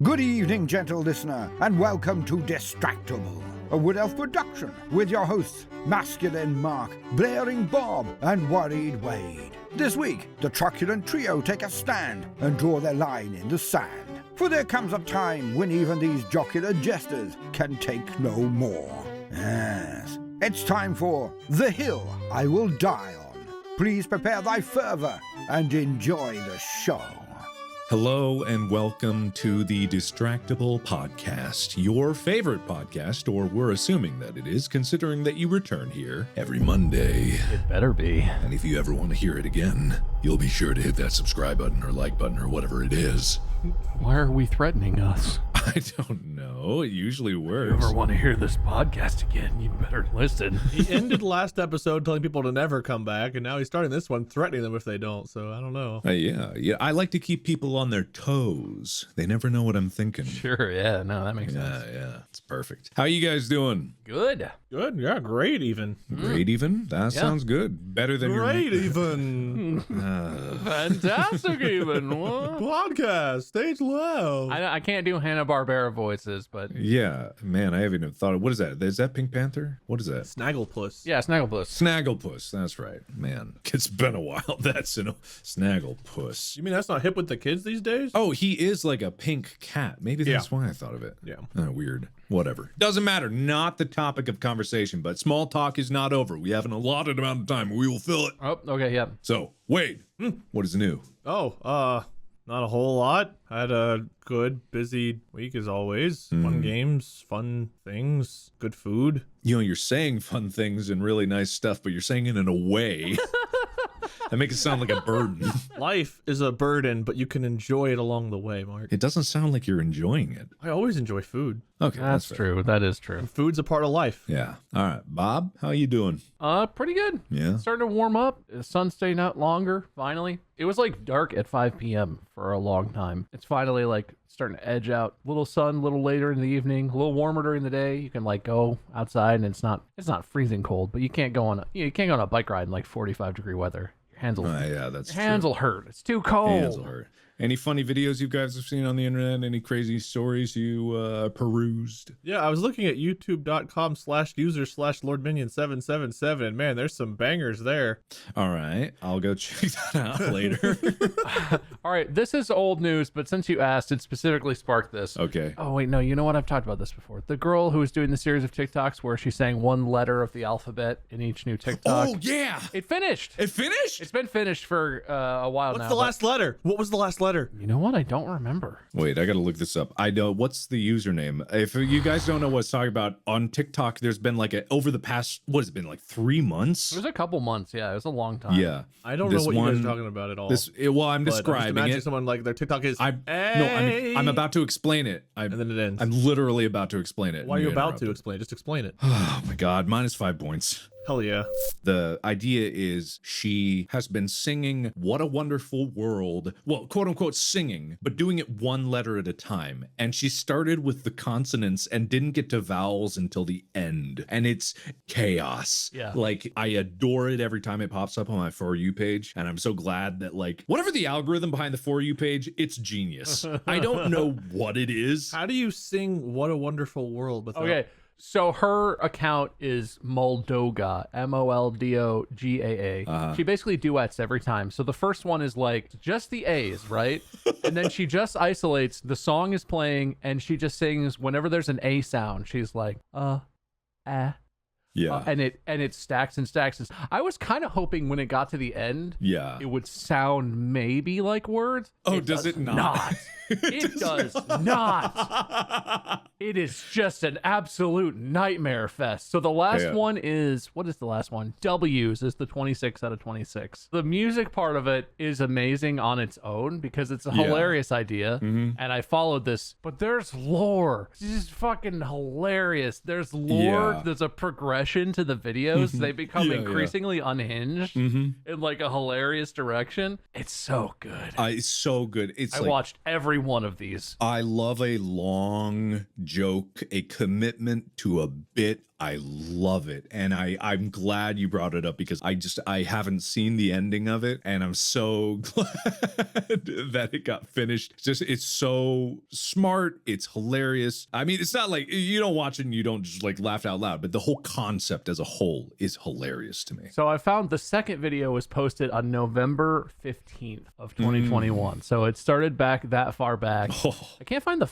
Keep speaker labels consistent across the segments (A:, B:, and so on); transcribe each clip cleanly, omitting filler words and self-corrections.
A: Good evening, gentle listener, and welcome to Distractible, a Wood Elf production with your hosts, Masculine Mark, Blaring Bob, and Worried Wade. This week, the truculent trio take a stand and draw their line in the sand. For there comes a time when even these jocular jesters can take no more. Yes, it's time for The Hill I Will Die On. Please prepare thy fervor and enjoy the show.
B: Hello and welcome to the Distractible podcast, your favorite podcast, or we're assuming that it is, considering that you return here every Monday.
C: It better be.
B: And if you ever want to hear it again, you'll be sure to hit that subscribe button or like button or whatever it is.
C: Why are we threatening us?
B: I don't know. It usually works.
C: If you ever want to hear this podcast again, you better listen.
D: He ended last episode telling people to never come back, and now he's starting this one threatening them if they don't, so I don't know.
B: Yeah. I like to keep people on their toes. They never know what I'm thinking.
C: Sure, yeah, no, that makes sense.
B: Yeah, it's perfect. How you guys doing?
C: Good.
D: Good, yeah, great even.
B: Great even? That sounds good. Better than
D: Great even.
C: Fantastic even. What?
D: Podcast, stage low.
C: I can't do Hanna-Barbera voices, but...
B: Yeah, man, I haven't even thought of, what is that? Is that Pink Panther? What is that?
D: Snagglepuss.
C: Yeah, Snagglepuss.
B: Snagglepuss, that's right. Man, it's been a while. That's Snagglepuss.
D: You mean that's not hip with the kids these days?
B: Oh, he is like a pink cat. Maybe that's why I thought of it.
D: Yeah.
B: Weird. Whatever. Doesn't matter. Not the topic of conversation, but small talk is not over. We have an allotted amount of time. We will fill it.
C: Oh, okay, yeah.
B: So, Wade, what is new?
D: Not a whole lot. I had a good, busy week as always. Fun games, fun things, good food.
B: You know, you're saying fun things and really nice stuff, but you're saying it in a way that makes it sound like a burden.
D: Life is a burden, but you can enjoy it along the way, Mark.
B: It doesn't sound like you're enjoying it.
D: I always enjoy food.
B: Okay,
C: That's
B: fair.
C: true. That is true.
D: Food's a part of life.
B: Yeah. All right. Bob, how you doing?
C: Pretty good.
B: Yeah.
C: Starting to warm up. The sun's staying out longer, finally. It was like dark at 5 p.m. for a long time. It's finally like starting to edge out. Little sun, a little later in the evening, a little warmer during the day. You can like go outside and it's not freezing cold, but you can't go on a bike ride in like 45-degree weather. Your hands will hands will hurt. It's too cold.
B: Hands will hurt. Any funny videos you guys have seen on the internet? Any crazy stories you perused?
D: Yeah, I was looking at youtube.com/user/LordMinion777, and man, there's some bangers there.
B: All right, I'll go check that out later.
C: All right, this is old news, but since you asked, it specifically sparked this.
B: Okay.
C: Oh, wait, no, you know what? I've talked about this before. The girl who was doing the series of TikToks where she sang one letter of the alphabet in each new TikTok.
B: Oh, yeah.
C: It finished.
B: It finished?
C: It's been finished for a while now.
D: What's the last letter? What was the last letter?
C: You know what? I don't remember.
B: Wait, I gotta look this up. I know. What's the username? If you guys don't know what it's talking about, on TikTok, there's been like over the past, what has it been, like 3 months?
C: It was a couple months. Yeah, it was a long time.
B: Yeah.
D: I don't know what you guys are talking about at all.
B: I'm
D: But
B: describing
D: I'm just
B: it.
D: someone like their TikTok is.
B: I'm about to explain it.
D: And then it ends.
B: I'm literally about to explain it.
D: Why are you about to
B: interrupted.
D: explain? Just explain it.
B: Oh my God, -5 points.
D: Hell yeah.
B: The idea is she has been singing What a Wonderful World, well, quote unquote singing, but doing it one letter at a time. And she started with the consonants and didn't get to vowels until the end. And it's chaos.
C: Yeah.
B: Like, I adore it every time it pops up on my For You page. And I'm so glad that, like, whatever the algorithm behind the For You page, it's genius. I don't know what it is.
D: How do you sing What a Wonderful World without...
C: Okay. So her account is Moldoga, Moldogaa. She basically duets every time. So the first one is like just the A's, right? And then she just isolates. The song is playing, and she just sings whenever there's an A sound. She's like,
B: Yeah.
C: and it stacks and stacks. I was kind of hoping when it got to the end,
B: Yeah.
C: it would sound maybe like words.
B: Oh, does it not?
C: It does not. It is just an absolute nightmare fest. So the last one is, what is the last one? W's is the 26 out of 26. The music part of it is amazing on its own because it's a hilarious idea. And I followed this, but there's lore. It's just fucking hilarious. There's lore.
B: Yeah.
C: There's a progression to the videos. They become increasingly unhinged in like a hilarious direction. It's so good.
B: It's so good. It's
C: I
B: like,
C: watched every one of these.
B: I love a long, joke, a commitment to a bit. I love it. And I'm glad you brought it up because I haven't seen the ending of it. And I'm so glad that it got finished. It's so smart. It's hilarious. I mean, it's not like you don't watch it and you don't just like laugh out loud, but the whole concept as a whole is hilarious to me.
C: So I found the second video was posted on November 15th of 2021. So it started back that far back. I can't find the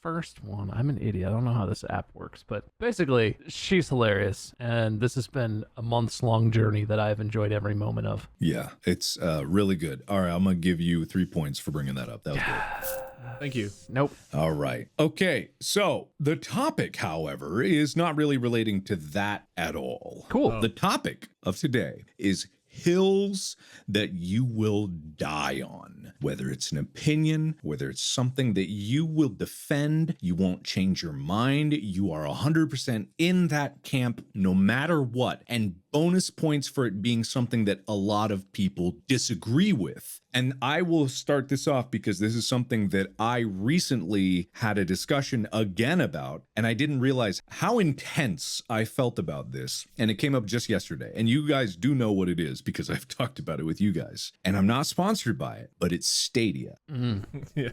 C: first one. I'm an idiot. I don't know how this app works, but basically she's hilarious. And this has been a months long journey that I've enjoyed every moment of.
B: Yeah, it's really good. All right, I'm going to give you 3 points for bringing that up. That was good.
D: Thank you.
C: Nope.
B: All right. Okay. So the topic, however, is not really relating to that at all.
C: Cool.
B: The topic of today is hills that you will die on. Whether it's an opinion, whether it's something that you will defend, you won't change your mind. You are 100% in that camp no matter what. And bonus points for it being something that a lot of people disagree with. And I will start this off because this is something that I recently had a discussion again about, and I didn't realize how intense I felt about this. And it came up just yesterday. And you guys do know what it is because I've talked about it with you guys. And I'm not sponsored by it, but it's Stadia.
D: Yeah.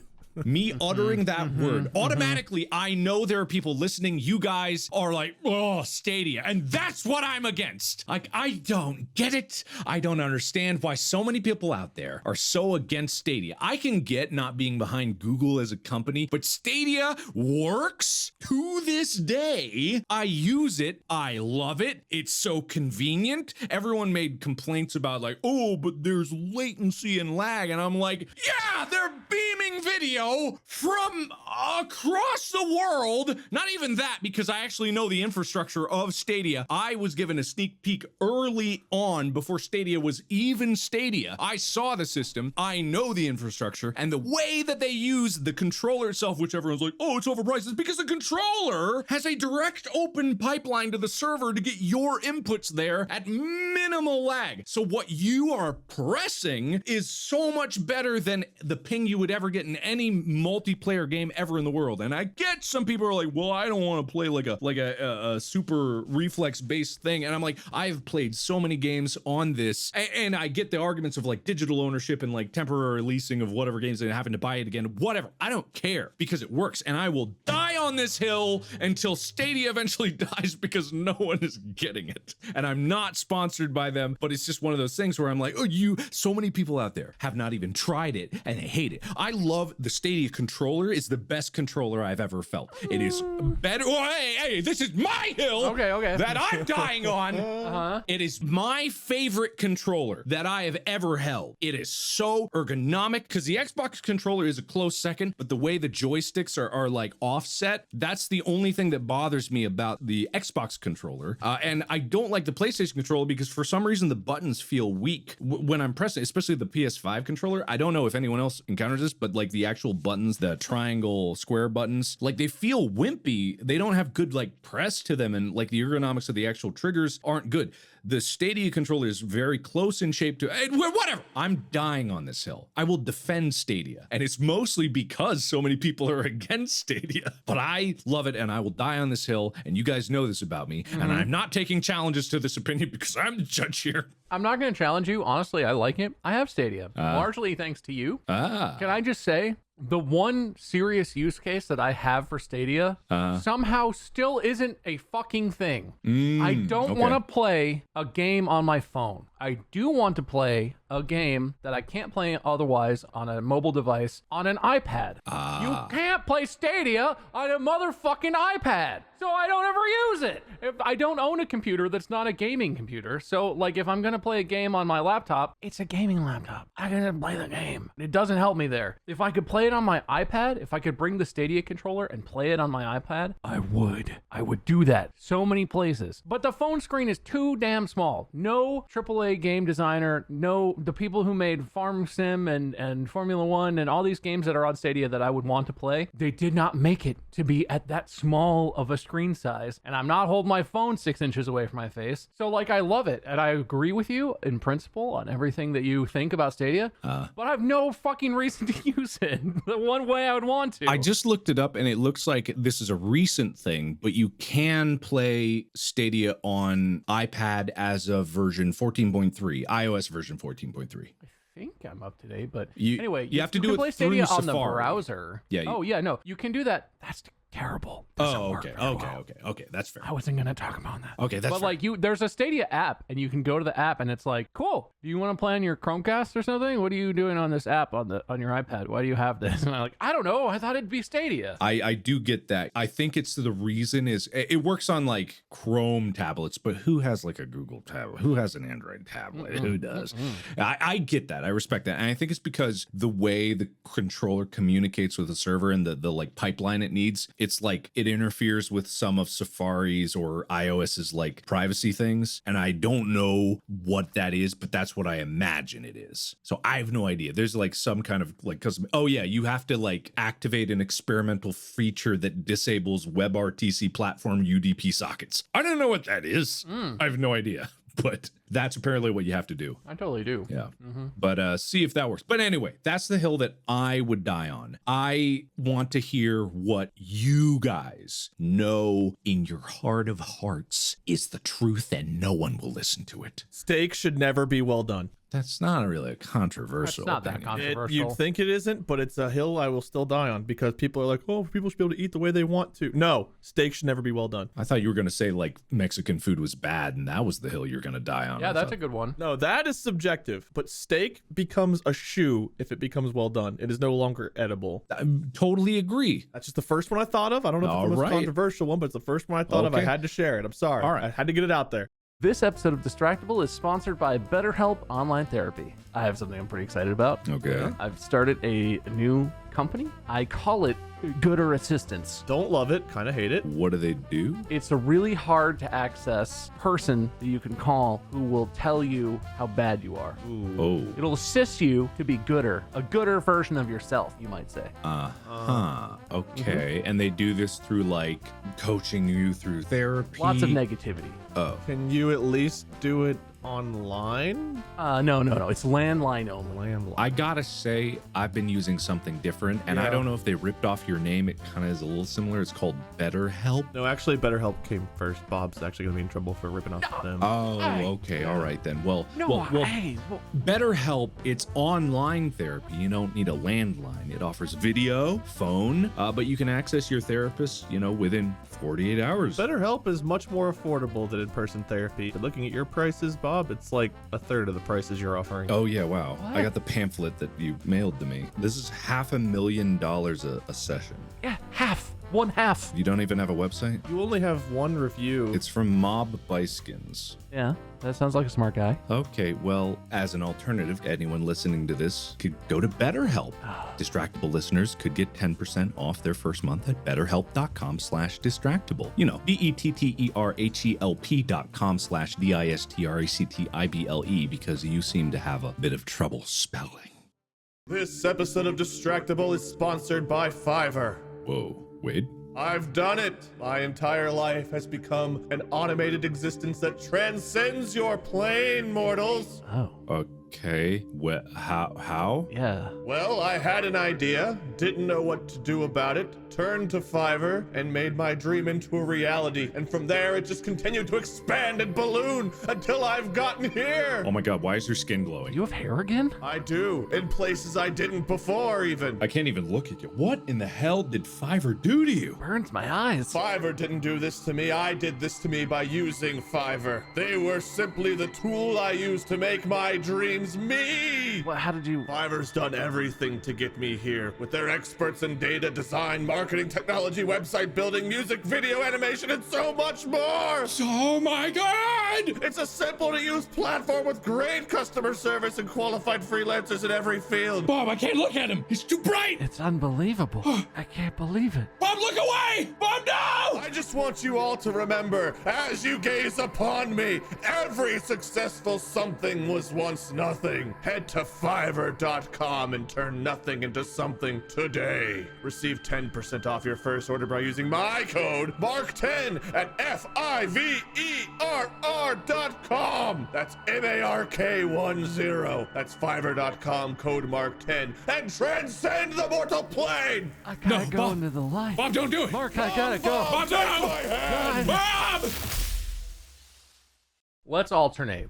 B: Me uttering that word, automatically, I know there are people listening. You guys are like, oh, Stadia. And that's what I'm against. Like, I don't get it. I don't understand why so many people out there are so against Stadia. I can get not being behind Google as a company, but Stadia works to this day. I use it. I love it. It's so convenient. Everyone made complaints about like, oh, but there's latency and lag. And I'm like, yeah, they're beaming video from across the world. Not even that, because I actually know the infrastructure of Stadia. I was given a sneak peek early on before Stadia was even Stadia. I saw the system. I know the infrastructure, and the way that they use the controller itself, which everyone's like, oh, it's overpriced, is because the controller has a direct open pipeline to the server to get your inputs there at minimal lag. So what you are pressing is so much better than the ping you would ever get in any multiplayer game ever in the world. And I get some people are like, well, I don't want to play like a super reflex based thing. And I'm like, I've played so many games on this, and I get the arguments of like digital ownership and like temporary leasing of whatever games and having to buy it again, whatever. I don't care because it works, and I will die on this hill until Stadia eventually dies because no one is getting it. And I'm not sponsored by them, but it's just one of those things where I'm like, oh, so many people out there have not even tried it and they hate it. I love the Stadia controller. Is the best controller I've ever felt. It is better. Oh, hey, this is my hill.
C: Okay.
B: That I'm dying on. It is my favorite controller that I have ever held. It is so ergonomic because the Xbox controller is a close second, but the way the joysticks are like offset, that's the only thing that bothers me about the Xbox controller. And I don't like the PlayStation controller because for some reason the buttons feel weak when I'm pressing, especially the PS5 controller. I don't know if anyone else encounters this, but like the actual buttons, the triangle square buttons, like they feel wimpy. They don't have good like press to them, and like the ergonomics of the actual triggers aren't good. The Stadia controller is very close in shape to whatever. I'm dying on this hill. I will defend Stadia, and it's mostly because so many people are against Stadia, but I love it, and I will die on this hill, and you guys know this about me, and I'm not taking challenges to this opinion because I'm the judge here.
C: I'm not going to challenge you. Honestly, I like it. I have Stadia, largely thanks to you. Can I just say, the one serious use case that I have for Stadia somehow still isn't a fucking thing. I don't want to play a game on my phone. I do want to play a game that I can't play otherwise on a mobile device on an iPad. You can't play Stadia on a motherfucking iPad. So I don't ever use it. If I don't own a computer that's not a gaming computer. So like if I'm going to play a game on my laptop, it's a gaming laptop. I gotta play the game. It doesn't help me there. If I could play it on my iPad, if I could bring the Stadia controller and play it on my iPad, I would do that so many places. But the phone screen is too damn small. No AAA game designer, no the people who made Farm Sim and Formula One and all these games that are on Stadia that I would want to play, they did not make it to be at that small of a screen size. And I'm not holding my phone 6 inches away from my face. So like, I love it. And I agree with you in principle on everything that you think about Stadia, but I have no fucking reason to use it the one way I would want to.
B: I just looked it up and it looks like this is a recent thing, but you can play Stadia on iPad as of version 14.3, iOS version 14.3.
C: I think I'm up to date, but
B: You-
C: anyway,
B: you have to do
C: can
B: it
C: play Stadia
B: through
C: on the
B: Safari.
C: browser.
B: Yeah,
C: Oh yeah, no, you can do that. That's terrible. Doesn't
B: Oh,
C: work
B: okay,
C: very
B: okay,
C: well.
B: okay, that's fair.
C: I wasn't gonna talk about that.
B: Okay, that's
C: but
B: fair.
C: like there's a Stadia app, and you can go to the app, and it's like, cool. Do you want to play on your Chromecast or something? What are you doing on this app on your iPad? Why do you have this? And I'm like, I don't know. I thought it'd be Stadia.
B: I do get that. I think it's the reason is it works on like Chrome tablets, but who has like a Google tablet? Who has an Android tablet? Who does? I get that. I respect that. And I think it's because the way the controller communicates with the server and the like pipeline it needs, it's like it interferes with some of Safari's or iOS's like privacy things. And I don't know what that is, but that's what I imagine it is. So I have no idea. There's like some kind of like custom. Oh yeah, you have to like activate an experimental feature that disables WebRTC platform UDP sockets. I don't know what that is. I have no idea. But that's apparently what you have to do.
C: I totally do.
B: Yeah. But see if that works. But anyway, that's the hill that I would die on. I want to hear what you guys know in your heart of hearts is the truth, and no one will listen to it.
D: Steak should never be well done.
B: That's not really a controversial
C: That's not that
B: opinion.
C: controversial.
D: You'd think it isn't, but it's a hill I will still die on because people are like, oh, people should be able to eat the way they want to. No, steak should never be well done.
B: I thought you were going to say like Mexican food was bad and that was the hill you're going to die on.
C: Yeah,
B: I
C: that's
B: thought-
C: a good one.
D: No, that is subjective, but steak becomes a shoe if it becomes well done. It is no longer edible.
B: I totally agree.
D: That's just the first one I thought of. I don't know if it's the most
B: Alright.
D: controversial one, but it's the first one I thought of. I
B: Okay.
D: had to share it. I'm sorry.
B: Alright.
D: I had to get it out there.
C: This episode of Distractible is sponsored by BetterHelp Online Therapy. I have something I'm pretty excited about.
B: Okay.
C: I've started a new company. I call it Gooder Assistance.
D: Don't love it. Kind of hate it.
B: What do they do?
C: It's a really hard to access person that you can call who will tell you how bad you are.
B: Oh.
C: It'll assist you to be gooder, a gooder version of yourself, you might say.
B: Okay. And they do this through like coaching you through therapy.
C: Lots of negativity.
B: Oh.
D: Can you at least do it online?
C: No. It's landline only.
D: Landline.
B: I gotta say, I've been using something different, and I
D: Yeah.
B: don't know if they ripped off your name. It kind of is a little similar. It's called BetterHelp.
D: No, actually, BetterHelp came first. Bob's actually going to be in trouble for ripping off them.
B: Oh,
C: Hey.
B: okay. All right then. Well,
C: No,
B: well,
C: hey,
B: BetterHelp, it's online therapy. You don't need a landline. It offers video, phone, but you can access your therapist, within 48 hours.
D: BetterHelp is much more affordable than in-person therapy. Looking at your prices, Bob, it's like a third of the prices you're offering.
B: Oh yeah, wow.
C: What?
B: I got the pamphlet that you mailed to me. This is $500,000 a session.
C: yeah, one half.
B: You don't even have a website?
D: You only have one review.
B: It's from Mob Biskins.
C: Yeah, that sounds like a smart guy.
B: Okay, well, as an alternative, anyone listening to this could go to BetterHelp. Distractible listeners could get 10% off their first month at betterhelp.com/distractible. BetterHelp.com/distractible because you seem to have a bit of trouble spelling.
D: This episode of Distractible is sponsored by Fiverr.
B: Whoa, Wade?
D: I've done it. My entire life has become an automated existence that transcends your plain mortals.
C: Oh,
B: Okay, well, how?
C: yeah.
D: Well, I had an idea, didn't know what to do about it, turned to Fiverr, and made my dream into a reality. And from there, it just continued to expand and balloon until I've gotten here.
B: Oh my god, why is your skin glowing?
C: You have hair again?
D: I do, in places I didn't before even.
B: I can't even look at you. What in the hell did Fiverr do to you?
C: Burns my eyes.
D: Fiverr didn't do this to me, I did this to me by using Fiverr. They were simply the tool I used to make my dreams me.
C: What, how did you...
D: Fiverr's done everything to get me here. With their experts in data, design, marketing, technology, website building, music, video, animation, and so much more!
B: Oh my god!
D: It's a simple-to-use platform with great customer service and qualified freelancers in every field.
B: Bob, I can't look at him. He's too bright.
C: It's unbelievable. I can't believe it.
B: Bob, look away! me! Bob, no!
D: I just want you all to remember, as you gaze upon me, every successful something was once nothing. Head to Fiverr.com and turn nothing into something today. Receive 10% off your first order by using my code MARK10 at FIVERR.com. That's MARK10. That's Fiverr.com, code MARK10, and transcend the mortal plane.
C: I gotta go
B: Bob.
C: into the light.
B: Bob, don't do it!
C: Mark, I gotta go.
B: Bob,
D: Take
B: no!
D: my hand.
B: Bob!
C: Let's alternate.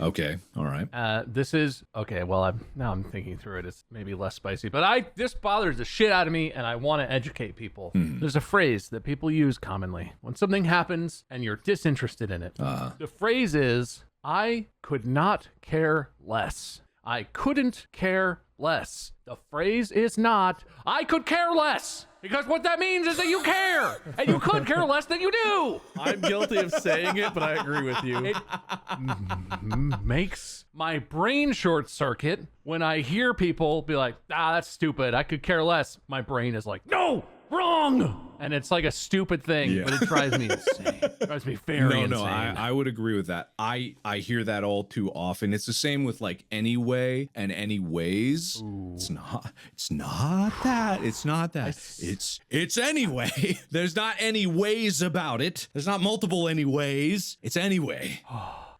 B: Okay, all right.
C: This is okay. Well, now I'm thinking through it. It's maybe less spicy, but this bothers the shit out of me, and I want to educate people. There's a phrase that people use commonly when something happens and you're disinterested in it. The phrase is, "I could not care less." I couldn't care less. The phrase is not, "I could care less." Because what that means is that you care, and you could care less than you do.
E: I'm guilty of saying it, but I agree with you.
C: It makes my brain short circuit when I hear people be like, that's stupid. I could care less. My brain is like, no, wrong. And it's like a stupid thing, but it drives me insane. It drives me very insane.
B: I would agree with that. I hear that all too often. It's the same with like anyway and anyways. Ooh. It's not that. It's not that. It's anyway. There's not any ways about it. There's not multiple anyways. It's anyway.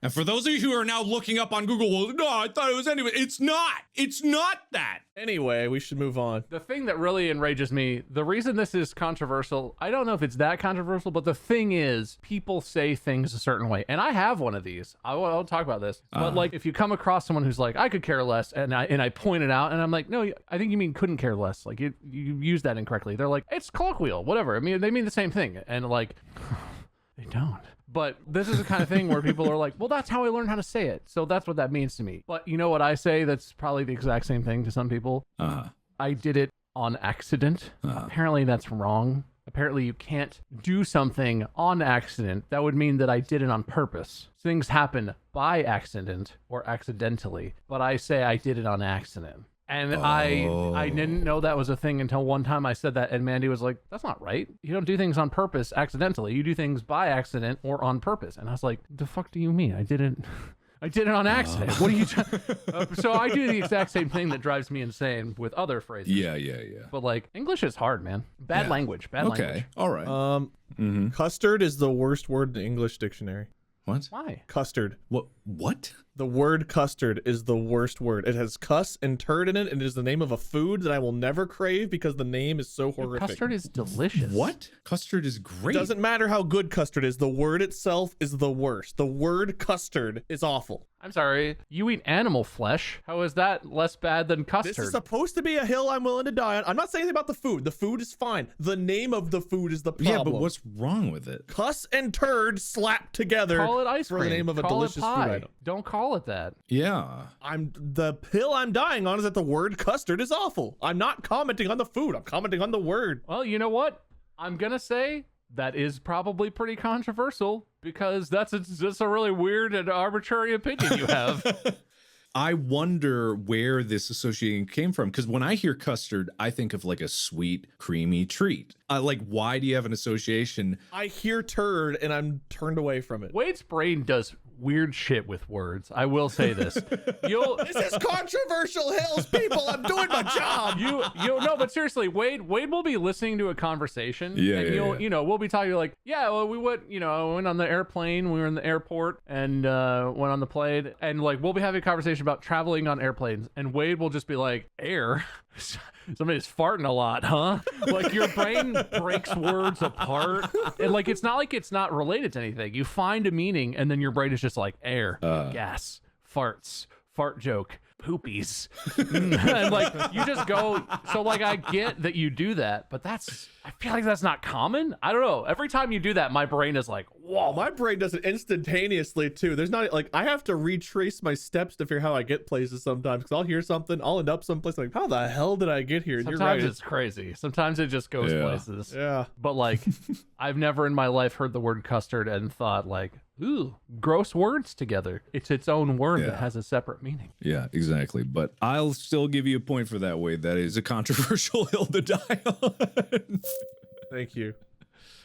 B: And for those of you who are now looking up on Google, well, no, I thought it was anyway. It's not. It's not that.
E: Anyway, we should move on.
C: The thing that really enrages me, the reason this is controversial, I don't know if it's that controversial, but the thing is, people say things a certain way. And I have one of these. I'll talk about this. But like, if you come across someone who's like, I could care less, and I point it out, and I'm like, no, I think you mean couldn't care less. Like, you use that incorrectly. They're like, it's colloquial, whatever. I mean, they mean the same thing. And like, they don't. But this is the kind of thing where people are like, well, that's how I learned how to say it. So that's what that means to me. But you know what I say that's probably the exact same thing to some people? I did it on accident. Apparently that's wrong. Apparently you can't do something on accident. That would mean that I did it on purpose. Things happen by accident or accidentally. But I say I did it on accident. And I didn't know that was a thing until one time I said that, and Mandy was like, that's not right. You don't do things on purpose accidentally. You do things by accident or on purpose. And I was like, the fuck do you mean? I did it on accident. What are you so I do the exact same thing that drives me insane with other phrases.
B: Yeah.
C: But like, English is hard, man. Bad language.
B: Okay, all right.
E: Custard is the worst word in the English dictionary.
B: What?
C: Why?
E: Custard.
B: What?
E: The word custard is the worst word. It has cuss and turd in it, and it is the name of a food that I will never crave because the name is so horrific.
C: Custard is delicious.
B: What? Custard is great.
E: It doesn't matter how good custard is. The word itself is the worst. The word custard is awful.
C: I'm sorry. You eat animal flesh. How is that less bad than custard?
E: This is supposed to be a hill I'm willing to die on. I'm not saying anything about the food. The food is fine. The name of the food is the problem.
B: Yeah, but what's wrong with it?
E: Cuss and turd slapped together.
C: Call it ice cream.
E: For the name of a delicious food item.
C: Don't call it that.
B: Yeah.
E: The hill I'm dying on is that the word custard is awful. I'm not commenting on the food. I'm commenting on the word.
C: Well, you know what? I'm gonna say that is probably pretty controversial because that's a really weird and arbitrary opinion you have.
B: I wonder where this association came from, because when I hear custard, I think of like a sweet, creamy treat. Like, why do you have an association?
E: I hear turd and I'm turned away from it.
C: Wade's brain does weird shit with words. I will say this.
E: This is controversial hills, people. I'm doing my job.
C: No, but seriously, Wade will be listening to a conversation. And we'll be talking like, well, we went on the airplane. We were in the airport and went on the plane, and like we'll be having a conversation about traveling on airplanes, and Wade will just be like, air. Somebody's farting a lot, huh? Like your brain breaks words apart, and like it's not related to anything. You find a meaning, and then your brain is just like air, gas, farts, fart joke, poopies, and like you just go. So like I get that you do that, but I feel like that's not common. I don't know. Every time you do that, my brain is like, whoa.
E: My brain does it instantaneously too. There's not like I have to retrace my steps to figure how I get places sometimes, because I'll hear something, I'll end up someplace like, how the hell did I get here?
C: Sometimes
E: you're right.
C: It's crazy. Sometimes it just goes places.
E: Yeah.
C: But like, I've never in my life heard the word custard and thought like, ooh, gross words together. It's its own word that has a separate meaning.
B: Yeah, exactly. But I'll still give you a point for that, Wade. That is a controversial hill to die on.
E: Thank you.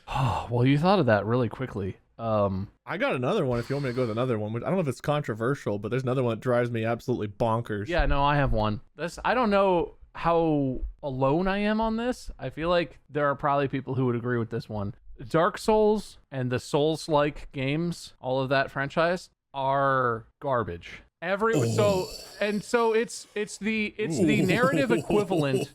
C: Oh, well, you thought of that really quickly.
E: I got another one if you want me to go with another one. Which I don't know if it's controversial, but there's another one that drives me absolutely bonkers.
C: Yeah, no, I have one. I don't know how alone I am on this. I feel like there are probably people who would agree with this one. Dark Souls and the Souls-like games, all of that franchise, are garbage. So it's the narrative equivalent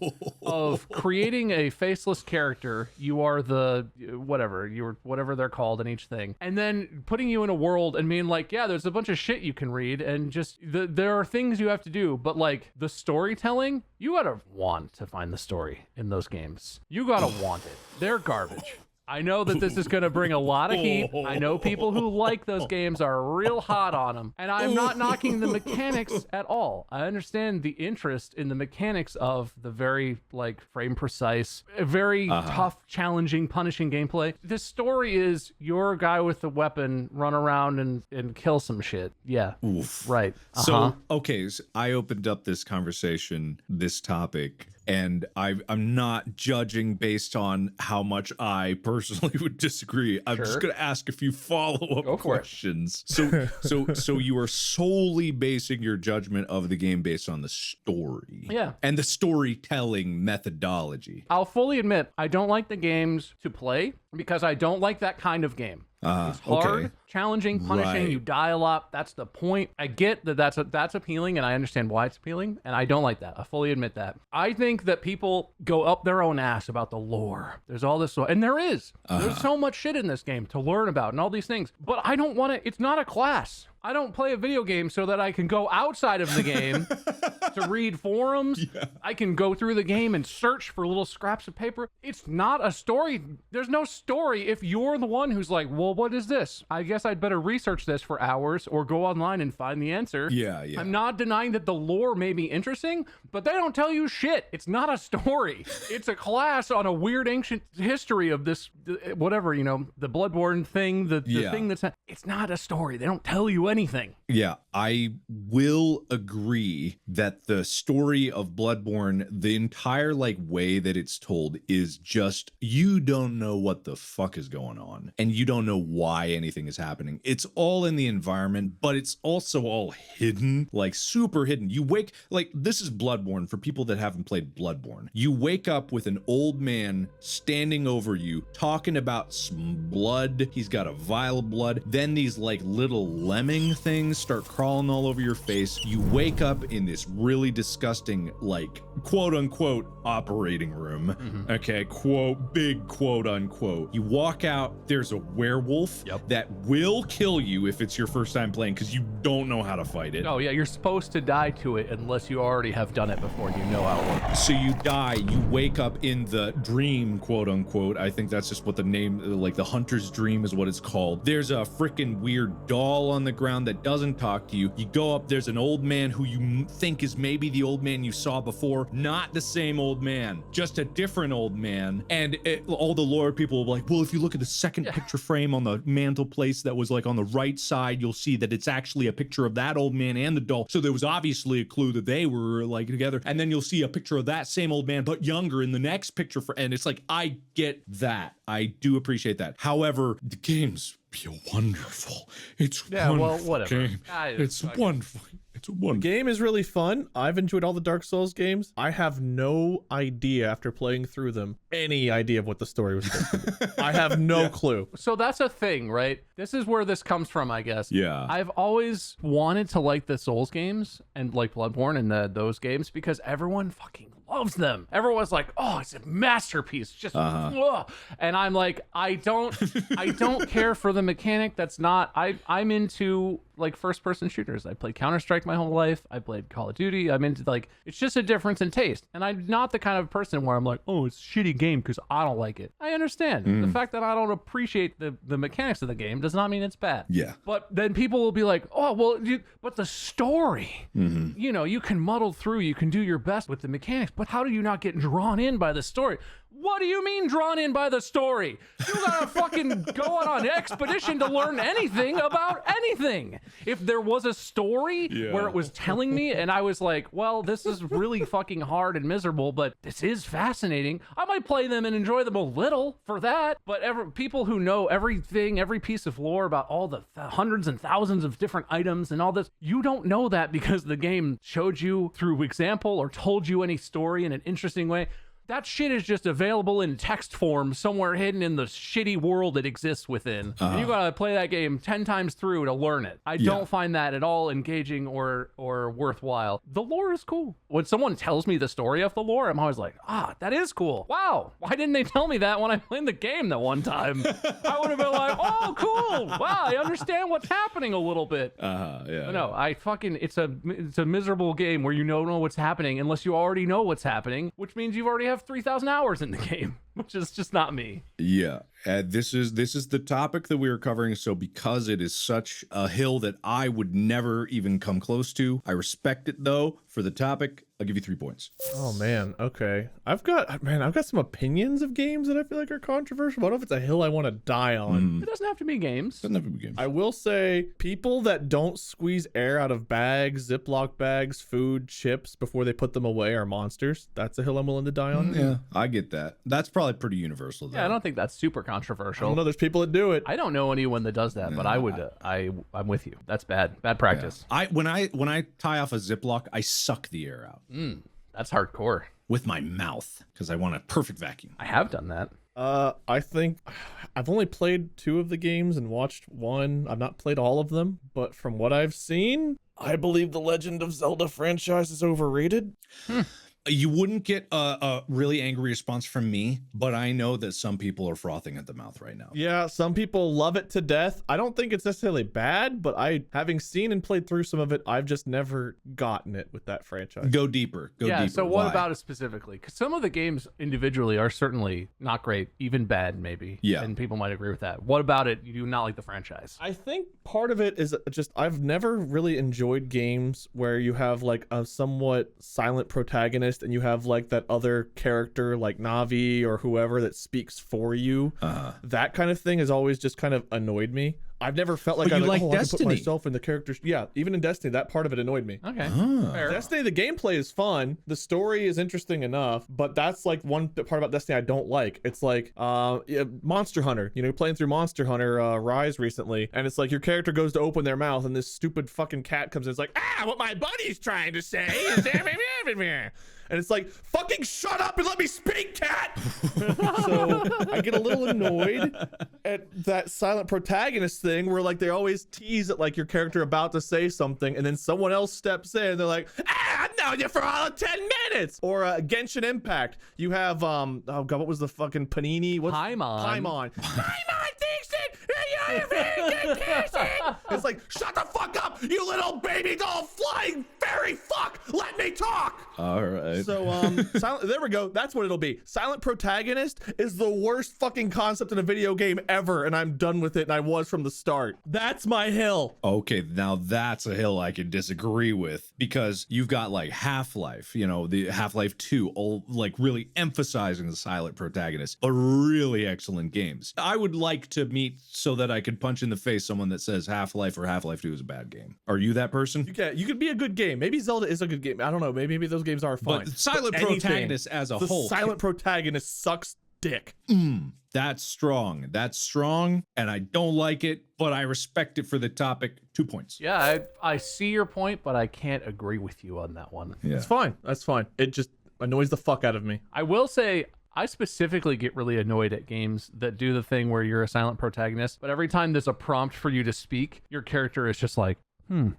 C: of creating a faceless character. You are the whatever they're called in each thing, and then putting you in a world and being like, yeah, there's a bunch of shit you can read, and just there are things you have to do, but like the storytelling, you gotta want to find the story in those games. You gotta want it. They're garbage. I know that this is going to bring a lot of heat. I know people who like those games are real hot on them. And I'm not knocking the mechanics at all. I understand the interest in the mechanics of the very, like, frame precise, very tough, challenging, punishing gameplay. The story is you're a guy with a weapon, run around and kill some shit. Yeah.
B: Oof.
C: Right.
B: So, okay, so I opened up this conversation, this topic, and I'm not judging based on how much I personally would disagree. I'm just going to ask a few follow-up questions. So you are solely basing your judgment of the game based on the story.
C: Yeah.
B: And the storytelling methodology.
C: I'll fully admit, I don't like the games to play because I don't like that kind of game. It's hard, challenging, punishing.
B: Right.
C: You die a lot. That's the point. I get that that's appealing, and I understand why it's appealing, and I don't like that. I fully admit that. I think that people go up their own ass about the lore. There's all this, and there is. There's so much shit in this game to learn about and all these things, but I don't want to. It's not a class. I don't play a video game so that I can go outside of the game to read forums. Yeah. I can go through the game and search for little scraps of paper. It's not a story. There's no story if you're the one who's like, well, what is this? I guess I'd better research this for hours or go online and find the answer. Yeah. I'm not denying that the lore may be interesting, but they don't tell you shit. It's not a story. It's a class on a weird ancient history of this, whatever, the Bloodborne thing, the thing that's not, it's not a story. They don't tell you anything.
B: Yeah, I will agree that the story of Bloodborne, the entire way that it's told is just, you don't know what the fuck is going on and you don't know why anything is happening. It's all in the environment, but it's also all hidden, super hidden. You wake, this is Bloodborne for people that haven't played Bloodborne. You wake up with an old man standing over you talking about some blood. He's got a vial of blood. Then these little lemming things start crawling all over your face. You wake up in this really disgusting, quote unquote operating room. Okay, big quote unquote. You walk out, there's a werewolf that will kill you if it's your first time playing because you don't know how to fight it.
C: Oh yeah, you're supposed to die to it unless you already have done it before and you know how it works.
B: So you die, you wake up in the dream, quote unquote. I think that's just what the name, the hunter's dream is what it's called. There's a freaking weird doll on the ground that doesn't talk to you. You go up, there's an old man who you think is maybe the old man you saw before. Not the same old man, just a different old man. And all the lore people will be like, well, if you look at the second picture frame on the mantelpiece that was on the right side, you'll see that it's actually a picture of that old man and the doll. So there was obviously a clue that they were together. And then you'll see a picture of that same old man, but younger in the next picture. And it's I get that. I do appreciate that. However, the game's wonderful. It's wonderful.
C: Well, whatever.
B: Game. It's wonderful. It's a wonderful.
E: The game is really fun. I've enjoyed all the Dark Souls games. I have no idea after playing through them, any idea of what the story was supposed to be. I have no clue.
C: So that's a thing, right? This is where this comes from, I guess.
B: Yeah.
C: I've always wanted to like the Souls games and Bloodborne and those games because everyone fucking loves them. Everyone's like, oh, it's a masterpiece. Just ugh. And I'm like, I don't care for the mechanic. That's not, I'm into first person shooters. I played Counter-Strike my whole life. I played Call of Duty. I'm into it's just a difference in taste. And I'm not the kind of person where I'm like, oh, it's a shitty game because I don't like it. I understand. The fact that I don't appreciate the mechanics of the game does not mean it's bad.
B: Yeah.
C: But then people will be like, oh, well, but the story, you can muddle through, you can do your best with the mechanics, but how do you not get drawn in by the story? What do you mean drawn in by the story? You gotta fucking go on an expedition to learn anything about anything. If there was a story where it was telling me and I was like, well, this is really fucking hard and miserable, but this is fascinating, I might play them and enjoy them a little for that. But people who know everything, every piece of lore about all the hundreds and thousands of different items and all this, you don't know that because the game showed you through example or told you any story in an interesting way. That shit is just available in text form somewhere hidden in the shitty world it exists within. And you gotta play that game 10 times through to learn it. I don't find that at all engaging or worthwhile. The lore is cool. When someone tells me the story of the lore, I'm always like, that is cool. Wow, why didn't they tell me that when I played the game that one time? I would have been like, oh, cool. Wow, I understand what's happening a little bit. But no, it's a miserable game where you don't know what's happening unless you already know what's happening, which means you've already have 3,000 hours in the game, which is just not me.
B: Yeah. This is the topic that we are covering. So because it is such a hill that I would never even come close to, I respect it though. For the topic, I'll give you 3 points.
E: Oh man, okay. I've got some opinions of games that I feel like are controversial. I don't know if it's a hill I want to die on.
C: It doesn't have to be games.
B: Doesn't have to be games.
E: I will say people that don't squeeze air out of bags, Ziploc bags, food, chips before they put them away are monsters. That's a hill I'm willing to die on.
B: Yeah, I get that. That's probably pretty universal though.
C: Yeah, I don't think that's super
E: I
C: controversial.
E: don't know, there's people that do it.
C: I don't know anyone that does that, but I would. I'm with you. That's bad practice.
B: When I tie off a Ziploc, I suck the air out
C: That's hardcore.
B: with my mouth because I want a perfect vacuum.
C: I have done that.
E: I think I've only played 2 of the games and watched 1. I've not played all of them, but from what I've seen, I believe the Legend of Zelda franchise is overrated.
B: You wouldn't get a really angry response from me, but I know that some people are frothing at the mouth right now.
E: Yeah, some people love it to death. I don't think it's necessarily bad, but having seen and played through some of it, I've just never gotten it with that franchise.
B: Go deeper. Go deeper.
C: So what
B: Why?
C: about it specifically? Because some of the games individually are certainly not great, even bad maybe.
B: Yeah.
C: And people might agree with that. What about it? You do not like the franchise?
E: I think part of it is just I've never really enjoyed games where you have like a somewhat silent protagonist and you have like that other character like Navi or whoever that speaks for you. That kind of thing has always just kind of annoyed me. I've never felt like I
B: you like
E: I can put
B: Destiny.
E: myself in the characters. Yeah, even in Destiny, that part of it annoyed me.
C: Okay. Fair.
E: Destiny, the gameplay is fun. The story is interesting enough, but that's like one part about Destiny I don't like. It's like Monster Hunter. You know, playing through Monster Hunter Rise recently, and it's like your character goes to open their mouth, and this stupid fucking cat comes in. It's like, what my buddy's trying to say is and it's like, fucking shut up and let me speak, cat. So I get a little annoyed at that silent protagonist thing where like they always tease at like your character about to say something and then someone else steps in and they're like, I've known you for all of 10 minutes. Or Genshin Impact, you have oh god, what was the fucking Panini? What's Paimon thinks it's like, shut the fuck up, you little baby doll flying fairy fuck, let me talk.
B: All right.
E: So there we go, that's what it'll be. Silent protagonist is the worst fucking concept in a video game ever, and I'm done with it, and I was from the start. That's my hill.
B: Okay, now that's a hill I can disagree with, because you've got like Half-Life, you know, the Half-Life 2, all like really emphasizing the silent protagonist, but really excellent games. I would like to meet so that I could punch in the face someone that says Half-Life or Half-Life 2 is a bad game. Are you that person?
E: You could be a good game. Maybe Zelda is a good game. I don't know. Maybe those games are fine.
B: But silent protagonist as a whole.
E: The silent protagonist sucks dick.
B: That's strong. That's strong, and I don't like it, but I respect it for the topic. 2 points.
C: Yeah, I see your point, but I can't agree with you on that one.
B: Yeah.
E: It's fine. That's fine. It just annoys the fuck out of me.
C: I will say, I specifically get really annoyed at games that do the thing where you're a silent protagonist, but every time there's a prompt for you to speak, your character is just like, and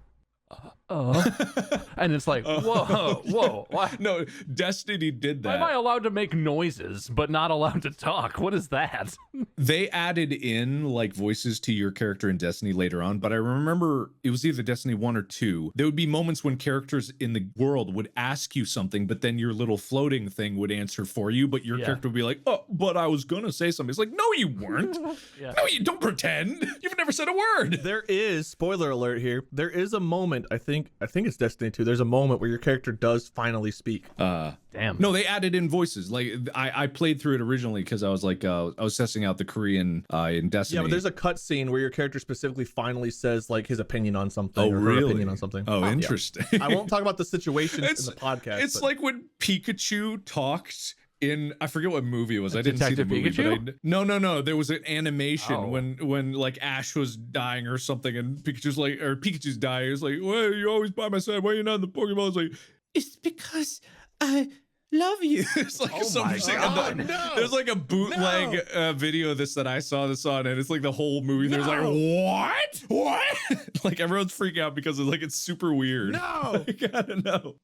C: it's like, whoa, why?
B: No, Destiny did
C: Why
B: that.
C: am I allowed to make noises but not allowed to talk? What is that?
B: They added in like voices to your character in Destiny later on, but I remember it was either Destiny 1 or 2. There would be moments when characters in the world would ask you something, but then your little floating thing would answer for you, but your character would be like, oh, but I was gonna say something. It's like, no, you weren't. No, you don't pretend. You've never said a word.
E: There is, spoiler alert here, there is a moment moment. I think it's Destiny 2. There's a moment where your character does finally speak.
C: Damn.
B: No, they added in voices. Like I played through it originally because I was like I was testing out the Korean in Destiny.
E: Yeah, but there's a cutscene where your character specifically finally says like his opinion on something.
B: Oh,
E: or her
B: really?
E: opinion on something.
B: Oh, interesting.
E: Yeah. I won't talk about the situation in the podcast.
B: It's
E: but...
B: like when Pikachu talked in, I forget what movie it was. I didn't see the
C: Detective
B: movie,
C: Pikachu?
B: but no. There was an animation
C: Oh.
B: when like Ash was dying or something, and Pikachu's dying. It's like, well, you're always by my side. Why are you not in the Pokemon? It's like, it's because I love you. It's like there's like a bootleg video of this that I saw this on, and it's like the whole movie. There's like, what? Like everyone's freaking out because it's super weird.
D: No.
B: Like, I don't know.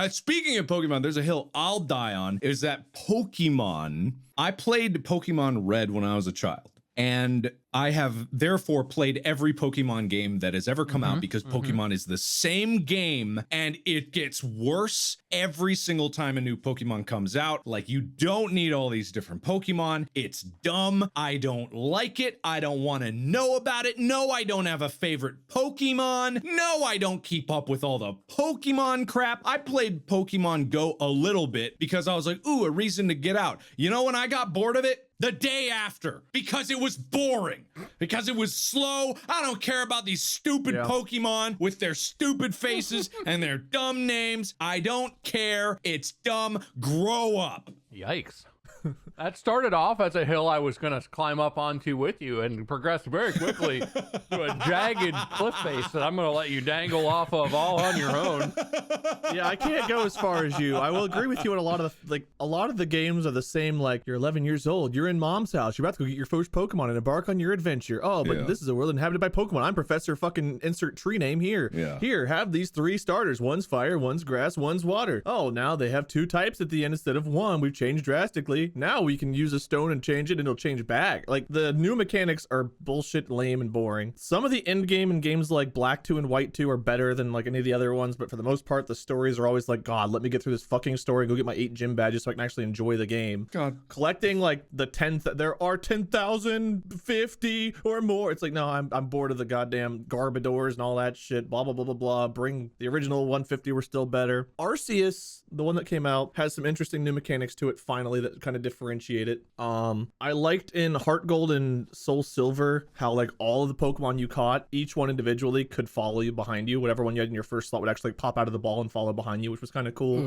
B: Speaking of Pokemon, there's a hill I'll die on. Is that Pokemon? I played Pokemon Red when I was a child, and I have therefore played every Pokemon game that has ever come out because Pokemon is the same game and it gets worse every single time a new Pokemon comes out. Like, you don't need all these different Pokemon. It's dumb. I don't like it. I don't want to know about it. No, I don't have a favorite Pokemon. No, I don't keep up with all the Pokemon crap. I played Pokemon Go a little bit because I was like, ooh, a reason to get out. You know when I got bored of it? The day after, because it was boring, because it was slow. I don't care about these stupid Pokemon with their stupid faces and their dumb names. I don't care. It's dumb. Grow up.
C: Yikes. That started off as a hill I was going to climb up onto with you and progressed very quickly to a jagged cliff face that I'm going to let you dangle off of all on your own.
E: Yeah, I can't go as far as you. I will agree with you on a lot of the games are the same. Like, you're 11 years old, you're in mom's house, you're about to go get your first Pokemon and embark on your adventure. Oh, but this is a world inhabited by Pokemon. I'm Professor fucking insert tree name here.
B: Yeah.
E: Here, have these 3 starters. One's fire, one's grass, one's water. Oh, now they have 2 types at the end instead of 1. We've changed drastically. Now we can use a stone and change it and it'll change back. Like, the new mechanics are bullshit, lame, and boring. Some of the end game in games like Black 2 and White 2 are better than like any of the other ones, but for the most part, the stories are always like, God, let me get through this fucking story and go get my 8 gym badges so I can actually enjoy the game.
B: God.
E: Collecting like the 10th, there are 10,050 or more. It's like, no, I'm bored of the goddamn Garbodors and all that shit. Blah, blah, blah, blah, blah. Bring the original 150 were still better. Arceus, the one that came out, has some interesting new mechanics to it finally that kind of differentiate it. I liked in Heart Gold and Soul Silver how like all of the Pokemon you caught, each one individually could follow you behind you. Whatever one you had in your first slot would actually pop out of the ball and follow behind you, which was kind of cool.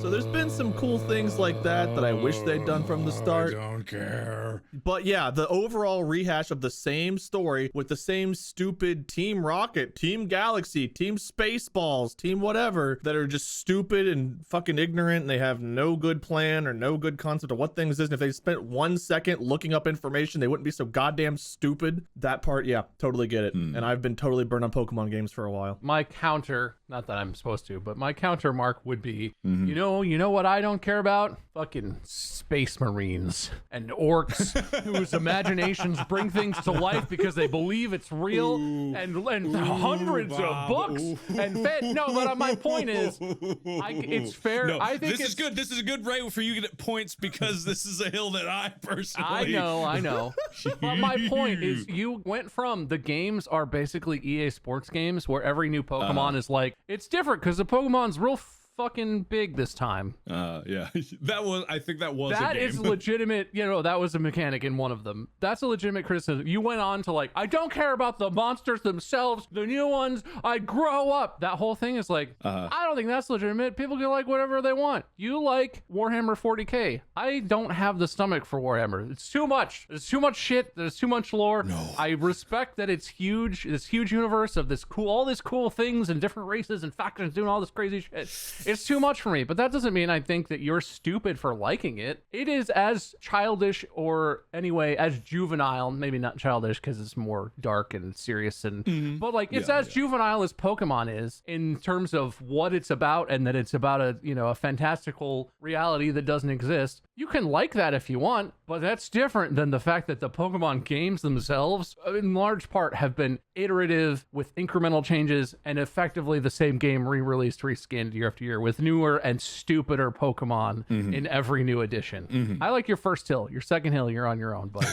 E: So there's been some cool things like that I wish they'd done from the start.
B: I don't care.
E: But yeah, the overall rehash of the same story with the same stupid Team Rocket, Team Galaxy, Team Spaceballs, Team whatever that are just stupid and fucking ignorant, and they have no good plan or no good concept of what things is. And if they spent 1 second looking up information, they wouldn't be so goddamn stupid. That part, yeah, totally get it. And I've been totally burned on Pokemon games for a while.
C: My counter, not that I'm supposed to, but my counter, Mark, would be, you know what I don't care about? Fucking space marines and orcs whose imaginations bring things to life because they believe it's real, and hundreds of books and no, but my point is, it's fair.
B: No,
C: I think
B: this is good. This is a good right for you to get points because this is a hill that I personally.
C: I know. But my point is, you went from the games are basically EA Sports games where every new Pokemon is like, it's different because the Pokemon's real fucking big this time.
B: Yeah. I think that was
C: that
B: a game.
C: is legitimate. That was a mechanic in one of them. That's a legitimate criticism. You went on to like, I don't care about the monsters themselves, the new ones, I grow up. That whole thing is like, I don't think that's legitimate. People can like whatever they want. You like Warhammer 40k. I don't have the stomach for Warhammer. It's too much. There's too much shit. There's too much lore.
B: No.
C: I respect that it's huge, this huge universe of all this cool things and different races and factions doing all this crazy shit. It's too much for me, but that doesn't mean I think that you're stupid for liking it. It is as childish, or anyway, as juvenile, maybe not childish because it's more dark and serious, but like it's as juvenile as Pokemon is in terms of what it's about, and that it's about a fantastical reality that doesn't exist. You can like that if you want, but that's different than the fact that the Pokemon games themselves, in large part, have been iterative with incremental changes and effectively the same game re-released, reskinned year after year with newer and stupider Pokemon in every new edition. I like your first hill. Your second hill, you're on your own, buddy.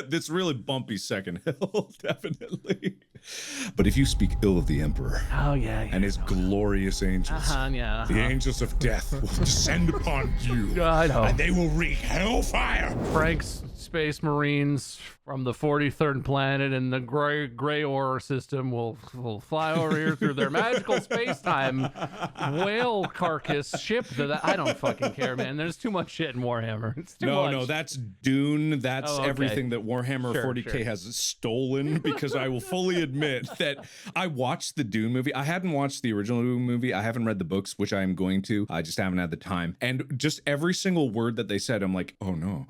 B: This really bumpy second hill, definitely. But if you speak ill of the Emperor
C: Oh yeah.
B: and his glorious angels,
C: Yeah.
B: the angels of death will descend upon you,
C: I know.
B: and they will wreak hellfire.
C: Frank's Space Marines from the 43rd planet and the gray ore system will fly over here through their magical space-time whale carcass ship. I don't fucking care, man. There's too much shit in Warhammer. It's too much.
B: No, that's Dune. That's
C: Oh, okay.
B: everything that Warhammer
C: Sure,
B: 40K
C: sure.
B: has stolen, because I will fully admit that I watched the Dune movie. I hadn't watched the original Dune movie. I haven't read the books, which I am going to. I just haven't had the time. And just every single word that they said, I'm like, oh no.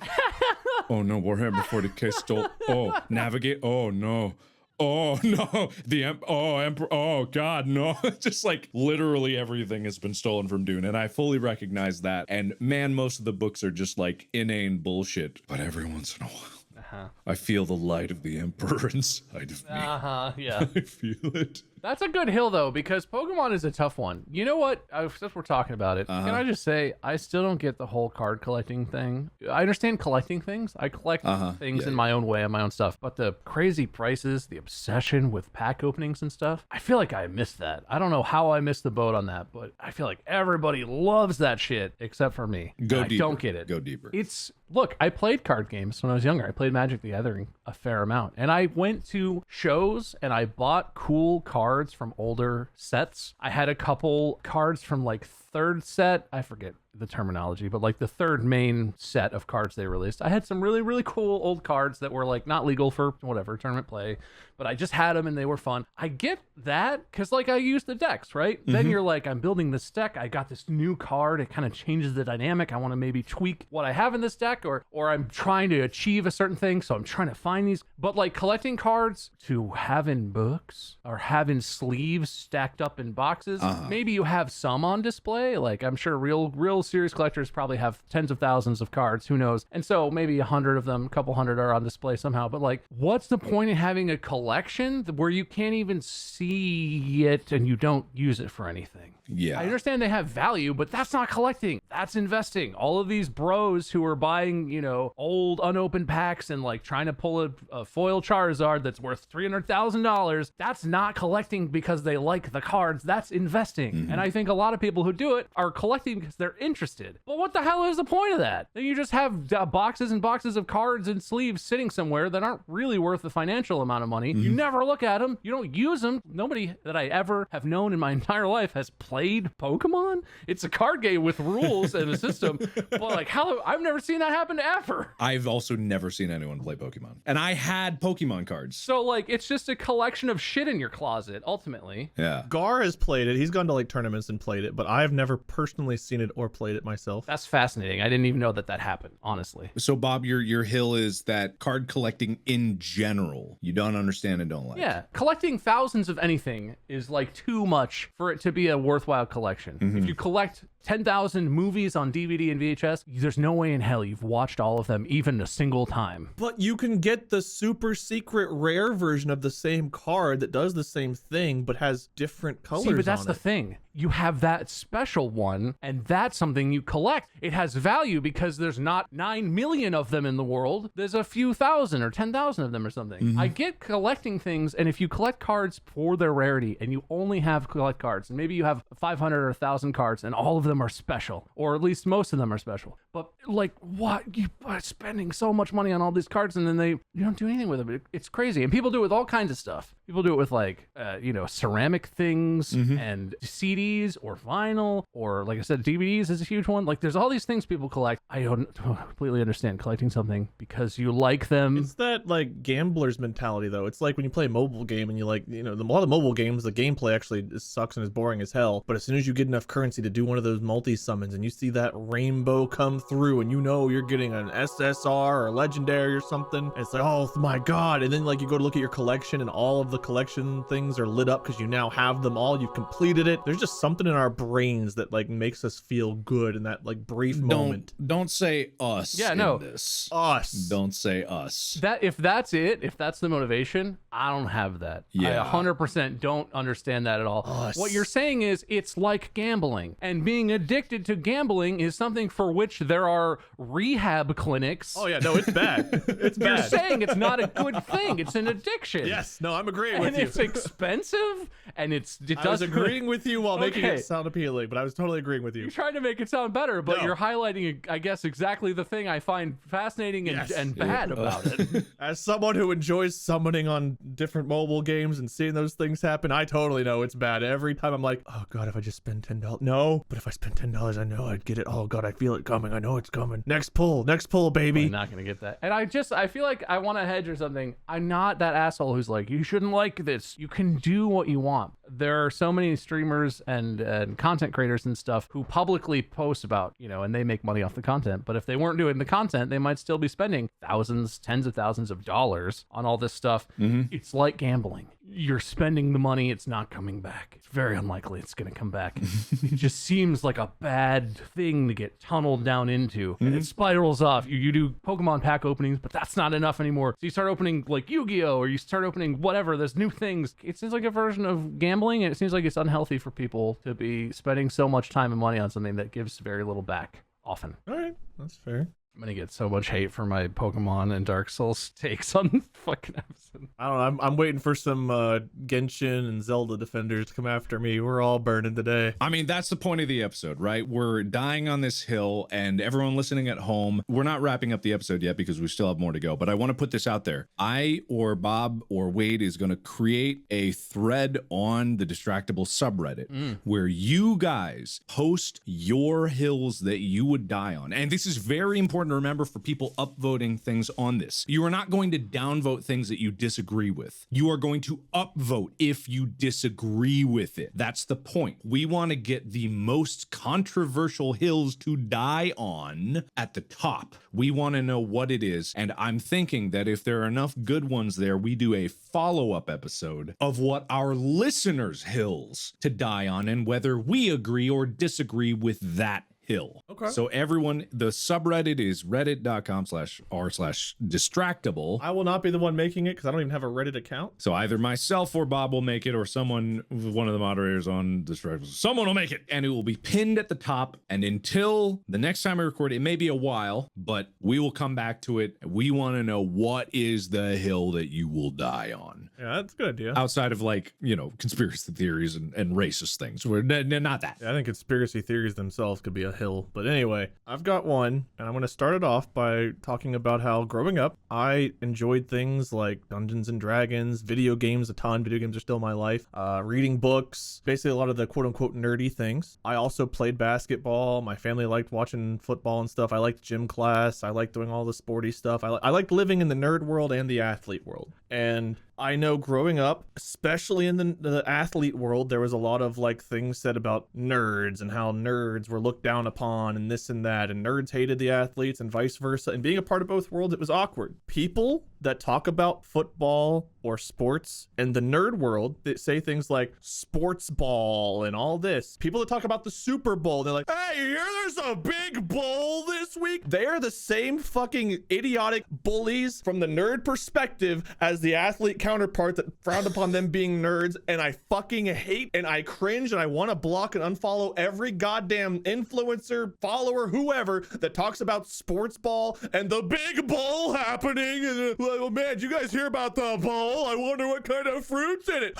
B: Oh no, Warhammer 40K stole. Oh, navigate. Oh no. Oh no, Emperor. Oh God, no. Just like literally everything has been stolen from Dune, and I fully recognize that. And man, most of the books are just like inane bullshit. But every once in a while, I feel the light of the Emperor inside of me.
C: Yeah.
B: I feel it.
C: That's a good hill, though, because Pokemon is a tough one. You know what? Since we're talking about it, can I just say, I still don't get the whole card collecting thing. I understand collecting things. I collect things in my own way and my own stuff. But the crazy prices, the obsession with pack openings and stuff, I feel like I missed that. I don't know how I missed the boat on that, but I feel like everybody loves that shit except for me.
B: Go
C: I
B: deeper.
C: don't get it.
B: Go deeper.
C: Look, I played card games when I was younger. I played Magic the Gathering a fair amount. And I went to shows and I bought cool cards from older sets. I had a couple cards from like third set. I forget the terminology, but like the third main set of cards they released. I had some really, really cool old cards that were like not legal for whatever tournament play, but I just had them and they were fun. I get that because like I use the decks, right? Then you're like, I'm building this deck. I got this new card. It kind of changes the dynamic. I want to maybe tweak what I have in this deck, or I'm trying to achieve a certain thing. So I'm trying to find these, but like collecting cards to have in books or having sleeves stacked up in boxes. Maybe you have some on display. Like I'm sure real serious collectors probably have tens of thousands of cards, who knows? And so maybe 100 of them, a couple hundred are on display somehow. But like, what's the point in having a collection where you can't even see it and you don't use it for anything?
B: Yeah.
C: I understand they have value, but that's not collecting. That's investing. All of these bros who are buying, old unopened packs and like trying to pull a foil Charizard that's worth $300,000, that's not collecting because they like the cards. That's investing. And I think a lot of people who do it are collecting because they're interested. But what the hell is the point of that? Then you just have boxes and boxes of cards and sleeves sitting somewhere that aren't really worth the financial amount of money. You never look at them. You don't use them. Nobody that I ever have known in my entire life has played Pokemon. It's a card game with rules and a system. But like, I've never seen that happen ever.
B: I've also never seen anyone play Pokemon. And I had Pokemon cards.
C: So like, it's just a collection of shit in your closet, ultimately.
B: Yeah.
E: Gar has played it. He's gone to like tournaments and played it, but I've never personally seen it or played it myself.
C: That's fascinating. I didn't even know that happened, honestly.
B: So Bob, your hill is that card collecting in general, you don't understand and don't like.
C: Yeah, collecting thousands of anything is like too much for it to be a worthwhile collection. If you collect 10,000 movies on DVD and VHS, there's no way in hell you've watched all of them even a single time.
E: But you can get the super secret rare version of the same card that does the same thing but has different colors.
C: See, but that's
E: on
C: the
E: it.
C: thing. You have that special one, and that's something you collect. It has value because there's not 9 million of them in the world. There's a few thousand or 10,000 of them or something. I get collecting things, and if you collect cards for their rarity, and you only have collect cards, and maybe you have 500 or 1,000 cards, and all of them are special, or at least most of them are special. But like, what? You are spending so much money on all these cards, and then you don't do anything with them. It's crazy. And people do it with all kinds of stuff. People do it with like, ceramic things and CDs or vinyl, or like I said, DVDs is a huge one. Like there's all these things people collect. I don't completely understand collecting something because you like them.
E: It's that like gambler's mentality though. It's like when you play a mobile game and you like, a lot of mobile games, the gameplay actually sucks and is boring as hell. But as soon as you get enough currency to do one of those multi-summons and you see that rainbow come through and you're getting an SSR or legendary or something, it's like, oh my God. And then like you go to look at your collection and all of the collection things are lit up because you now have them all. You've completed it. There's just something in our brains that like makes us feel good in that like brief moment.
B: Don't say us.
C: Yeah,
B: in
C: no.
B: This.
E: Us.
B: Don't say us.
C: That if that's the motivation, I don't have that.
B: Yeah.
C: I 100% don't understand that at all.
E: Us.
C: What you're saying is it's like gambling, and being addicted to gambling is something for which there are rehab clinics.
E: Oh yeah, no, it's bad. It's
C: You're
E: bad.
C: saying it's not a good thing. It's an addiction.
E: Yes, no, I'm agreeing with
C: And
E: you.
C: it's expensive, and it
E: I was
C: doesn't.
E: agreeing with you while making
C: Okay.
E: it sound appealing, but I was totally agreeing with you.
C: You're trying to make it sound better, but
E: No.
C: you're highlighting, I guess, exactly the thing I find fascinating and,
E: Yes.
C: and bad about it.
E: As someone who enjoys summoning on different mobile games and seeing those things happen, I totally know it's bad. Every time I'm like, oh god, if I just spend $10. No, but if I spend $10, I know I'd get it. Oh god, I feel it coming. I know it's coming. Next pull, baby.
C: I'm not gonna get that. And I feel like I want to hedge or something. I'm not that asshole who's like, you shouldn't like this. You can do what you want. There are so many streamers and content creators and stuff who publicly post about, and they make money off the content. But if they weren't doing the content, they might still be spending thousands, tens of thousands of dollars on all this stuff. It's like gambling. You're spending the money, it's not coming back. It's very unlikely it's going to come back. It just seems like a bad thing to get tunneled down into. And it spirals off. You do Pokemon pack openings, but that's not enough anymore. So you start opening like Yu-Gi-Oh! Or you start opening whatever, there's new things. It seems like a version of gambling, and it seems like it's unhealthy for people to be spending so much time and money on something that gives very little back, often.
E: All right, that's fair.
C: I'm gonna get so much hate for my Pokemon and Dark Souls takes on the fucking episode.
E: I don't know. I'm waiting for some Genshin and Zelda defenders to come after me. We're all burning today.
B: I mean, that's the point of the episode, right? We're dying on this hill, and everyone listening at home, we're not wrapping up the episode yet because we still have more to go, but I want to put this out there. I or Bob or Wade is going to create a thread on the Distractible subreddit where you guys post your hills that you would die on. And this is very important to remember for people upvoting things on this. You are not going to downvote things that you disagree with. You are going to upvote if you disagree with it. That's the point. We want to get the most controversial hills to die on at the top. We want to know what it is. And I'm thinking that if there are enough good ones there, we do a follow-up episode of what our listeners' hills to die on and whether we agree or disagree with that hill.
E: Okay.
B: So everyone, the subreddit is reddit.com/r/distractible.
E: I will not be the one making it because I don't even have a Reddit account.
B: So either myself or Bob will make it, or someone, one of the moderators on Distractible, someone will make it, and it will be pinned at the top. And until the next time I record, it may be a while, but we will come back to it. We want to know what is the hill that you will die on.
E: Yeah, that's a good idea.
B: Outside of conspiracy theories and racist things. We're not that.
E: Yeah, I think conspiracy theories themselves could be a hill. But anyway, I've got one, and I'm going to start it off by talking about how growing up, I enjoyed things like Dungeons and Dragons, video games a ton. Video games are still my life. Reading books, basically a lot of the quote-unquote nerdy things. I also played basketball. My family liked watching football and stuff. I liked gym class. I liked doing all the sporty stuff. I liked living in the nerd world and the athlete world. And I know growing up, especially in the athlete world, there was a lot of things said about nerds and how nerds were looked down upon and this and that, and nerds hated the athletes and vice versa. And being a part of both worlds, it was awkward. People that talk about football or sports in the nerd world that say things like sports ball and all this. People that talk about the Super Bowl, they're like, hey, you hear there's a big bowl this week? They're the same fucking idiotic bullies from the nerd perspective as the athlete counterpart that frowned upon them being nerds. And I fucking hate and I cringe and I want to block and unfollow every goddamn influencer, follower, whoever that talks about sports ball and the big bowl happening. And oh man, did you guys hear about the bowl? I wonder what kind of fruit's in it.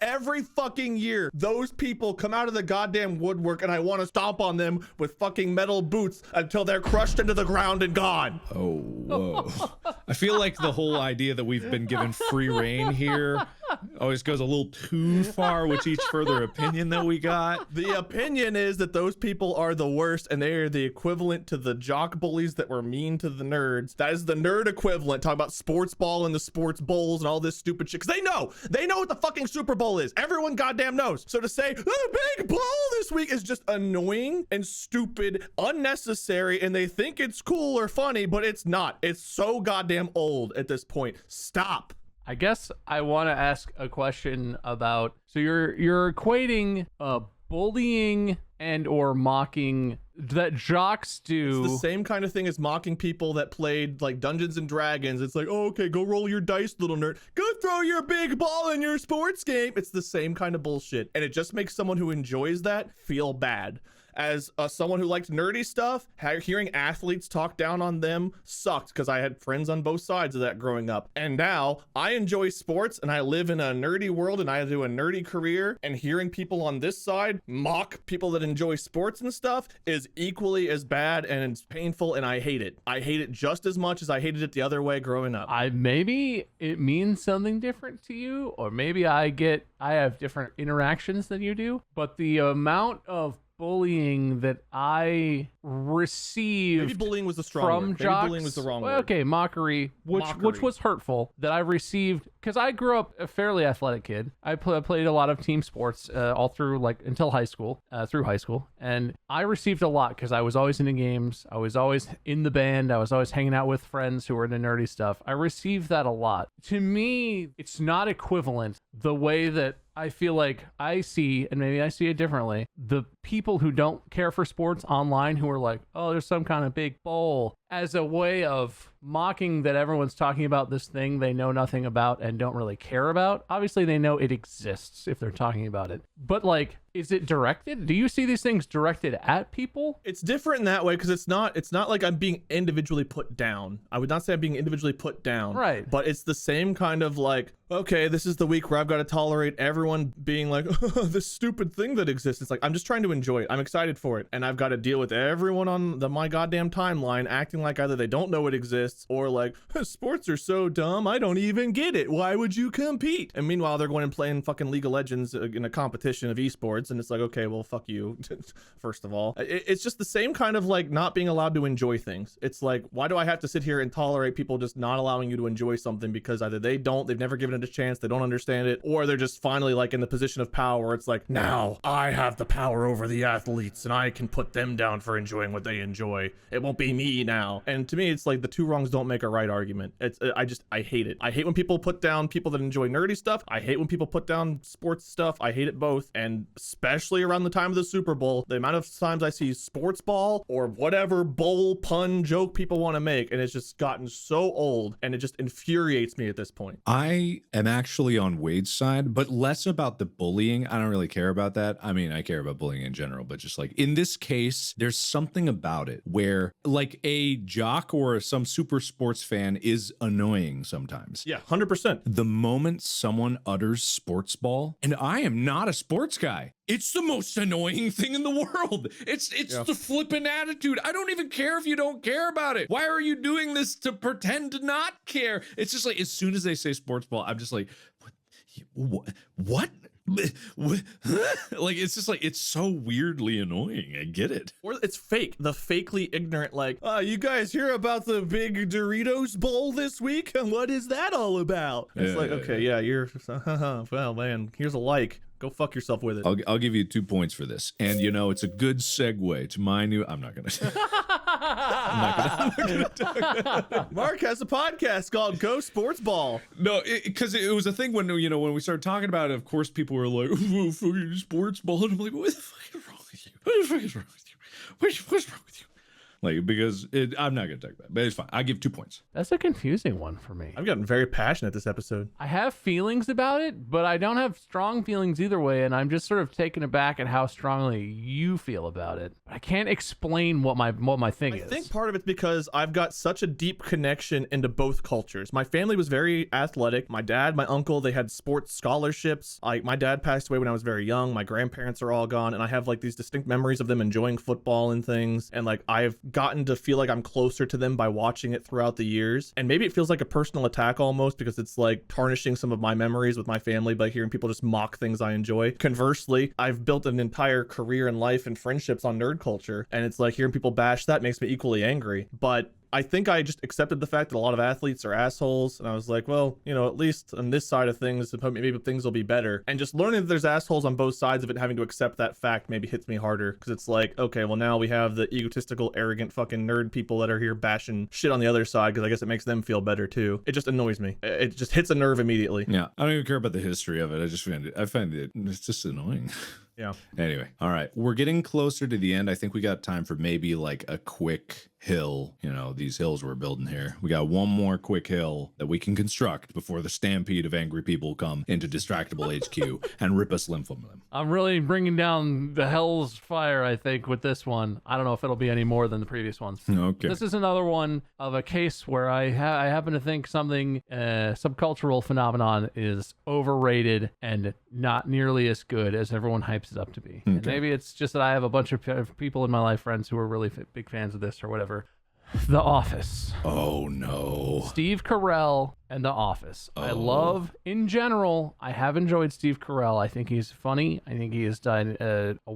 E: Every fucking year, those people come out of the goddamn woodwork and I want to stomp on them with fucking metal boots until they're crushed into the ground and gone.
B: Oh, whoa. I feel like the whole idea that we've been given free reign here always goes a little too far with each further opinion that we got.
E: The opinion is that those people are the worst and they are the equivalent to the jock bullies that were mean to the nerds. That is the nerd equivalent, talking about sports ball and the sports bowls and all this stupid shit. Because they know what the fucking Super Bowl is. Everyone goddamn knows. So to say, the big bowl this week is just annoying and stupid, unnecessary, and they think it's cool or funny, but it's not. It's so goddamn old at this point. Stop.
C: I guess I want to ask a question about, so you're equating bullying and or mocking that jocks do.
E: It's the same kind of thing as mocking people that played like Dungeons and Dragons. It's like, oh, okay, go roll your dice, little nerd. Go throw your big ball in your sports game. It's the same kind of bullshit. And it just makes someone who enjoys that feel bad. as someone who liked nerdy stuff, hearing athletes talk down on them sucked because I had friends on both sides of that growing up. And now I enjoy sports and I live in a nerdy world and I do a nerdy career, and hearing people on this side mock people that enjoy sports and stuff is equally as bad and it's painful, and I hate it. I hate it just as much as I hated it the other way growing up.
C: Maybe it means something different to you, or maybe I have different interactions than you do, but the amount of bullying that I received,
E: maybe bullying was the strong
C: from
E: word.
C: jocks,
E: Maybe bullying was the wrong word.
C: Okay, mockery, which was hurtful, that I received because I grew up a fairly athletic kid. I played a lot of team sports all through until high school, and I received a lot because I was always into games. I was always in the band. I was always hanging out with friends who were into nerdy stuff. I received that a lot. To me, it's not equivalent the way that I feel like I see, and maybe I see it differently, the people who don't care for sports online who are like, oh, there's some kind of big bowl, as a way of mocking that everyone's talking about this thing they know nothing about and don't really care about. Obviously, they know it exists if they're talking about it. But is it directed? Do you see these things directed at people?
E: It's different in that way because it's not like I'm being individually put down. I would not say I'm being individually put down.
C: Right.
E: But it's the same kind of okay, this is the week where I've got to tolerate everyone being like, this stupid thing that exists. It's like, I'm just trying to enjoy it. I'm excited for it. And I've got to deal with everyone on my goddamn timeline acting like either they don't know it exists or sports are so dumb, I don't even get it. Why would you compete? And meanwhile, they're going and playing fucking League of Legends in a competition of esports. And it's like, okay, well, fuck you, first of all. It's just the same kind of not being allowed to enjoy things. It's like, why do I have to sit here and tolerate people just not allowing you to enjoy something because either they've never given it a chance, they don't understand it, or they're just finally in the position of power where it's like, now I have the power over the athletes and I can put them down for enjoying what they enjoy. It won't be me now. And to me, it's like the two wrongs don't make a right argument. I hate it. I hate when people put down people that enjoy nerdy stuff. I hate when people put down sports stuff. I hate it both. And especially around the time of the Super Bowl, the amount of times I see sports ball or whatever bowl pun joke people want to make, and it's just gotten so old and it just infuriates me at this point.
B: I am actually on Wade's side, but less about the bullying. I don't really care about that. I mean, I care about bullying in general, but just in this case, there's something about it where a jock or some super sports fan is annoying sometimes.
E: Yeah, 100%.
B: The moment someone utters sports ball, and I am not a sports guy, it's the most annoying thing in the world. It's the flippant attitude. I don't even care if you don't care about it. Why are you doing this to pretend to not care? It's just as soon as they say sports ball, I'm just like, what? It's just it's so weirdly annoying. I get it.
E: Or it's fake, the fakely ignorant, you guys hear about the big Doritos bowl this week? And what is that all about? It's okay, yeah, you're, well, man, here's a go fuck yourself with it.
B: I'll give you 2 points for this. And it's a good segue to my new, I'm not going to.
E: Mark has a podcast called Go Sports Ball.
B: No, because it was a thing when we started talking about it, of course people were like, oh, fucking sports ball. And I'm like, what the fuck is wrong with you? What the fuck is wrong with you? What's wrong with you? Because I'm not going to talk about it, but it's fine. I give 2 points.
C: That's a confusing one for me.
E: I've gotten very passionate this episode.
C: I have feelings about it, but I don't have strong feelings either way, and I'm just sort of taken aback at how strongly you feel about it. I can't explain what my thing is.
E: I think part of it's because I've got such a deep connection into both cultures. My family was very athletic. My dad, my uncle, they had sports scholarships. My dad passed away when I was very young. My grandparents are all gone, and I have these distinct memories of them enjoying football and things. And I've gotten to feel like I'm closer to them by watching it throughout the years. And maybe it feels like a personal attack almost because it's tarnishing some of my memories with my family by hearing people just mock things I enjoy. Conversely, I've built an entire career and life and friendships on nerd culture, and it's hearing people bash that makes me equally angry. But I think I just accepted the fact that a lot of athletes are assholes, and I was like, well, at least on this side of things, maybe things will be better. And just learning that there's assholes on both sides of it, having to accept that fact maybe hits me harder, because it's okay, well, now we have the egotistical, arrogant fucking nerd people that are here bashing shit on the other side, because I guess it makes them feel better too. It just annoys me. It just hits a nerve immediately.
B: Yeah, I don't even care about the history of it. I find it's just annoying.
E: Yeah.
B: Anyway, all right. We're getting closer to the end. I think we got time for maybe a quick hill, these hills we're building here. We got one more quick hill that we can construct before the stampede of angry people come into Distractible HQ and rip us limb from them.
C: I'm really bringing down the hell's fire, I think, with this one. I don't know if it'll be any more than the previous ones.
B: Okay.
C: This is another one of a case where I happen to think something, subcultural phenomenon is overrated and not nearly as good as everyone hypes it up to be. And maybe it's just that I have a bunch of people in my life, friends, who are really big fans of this or whatever. The Office.
B: Oh no. Steve
C: Carell and The Office. I love, in general, I have enjoyed Steve Carell. I think he's funny. I think he has done,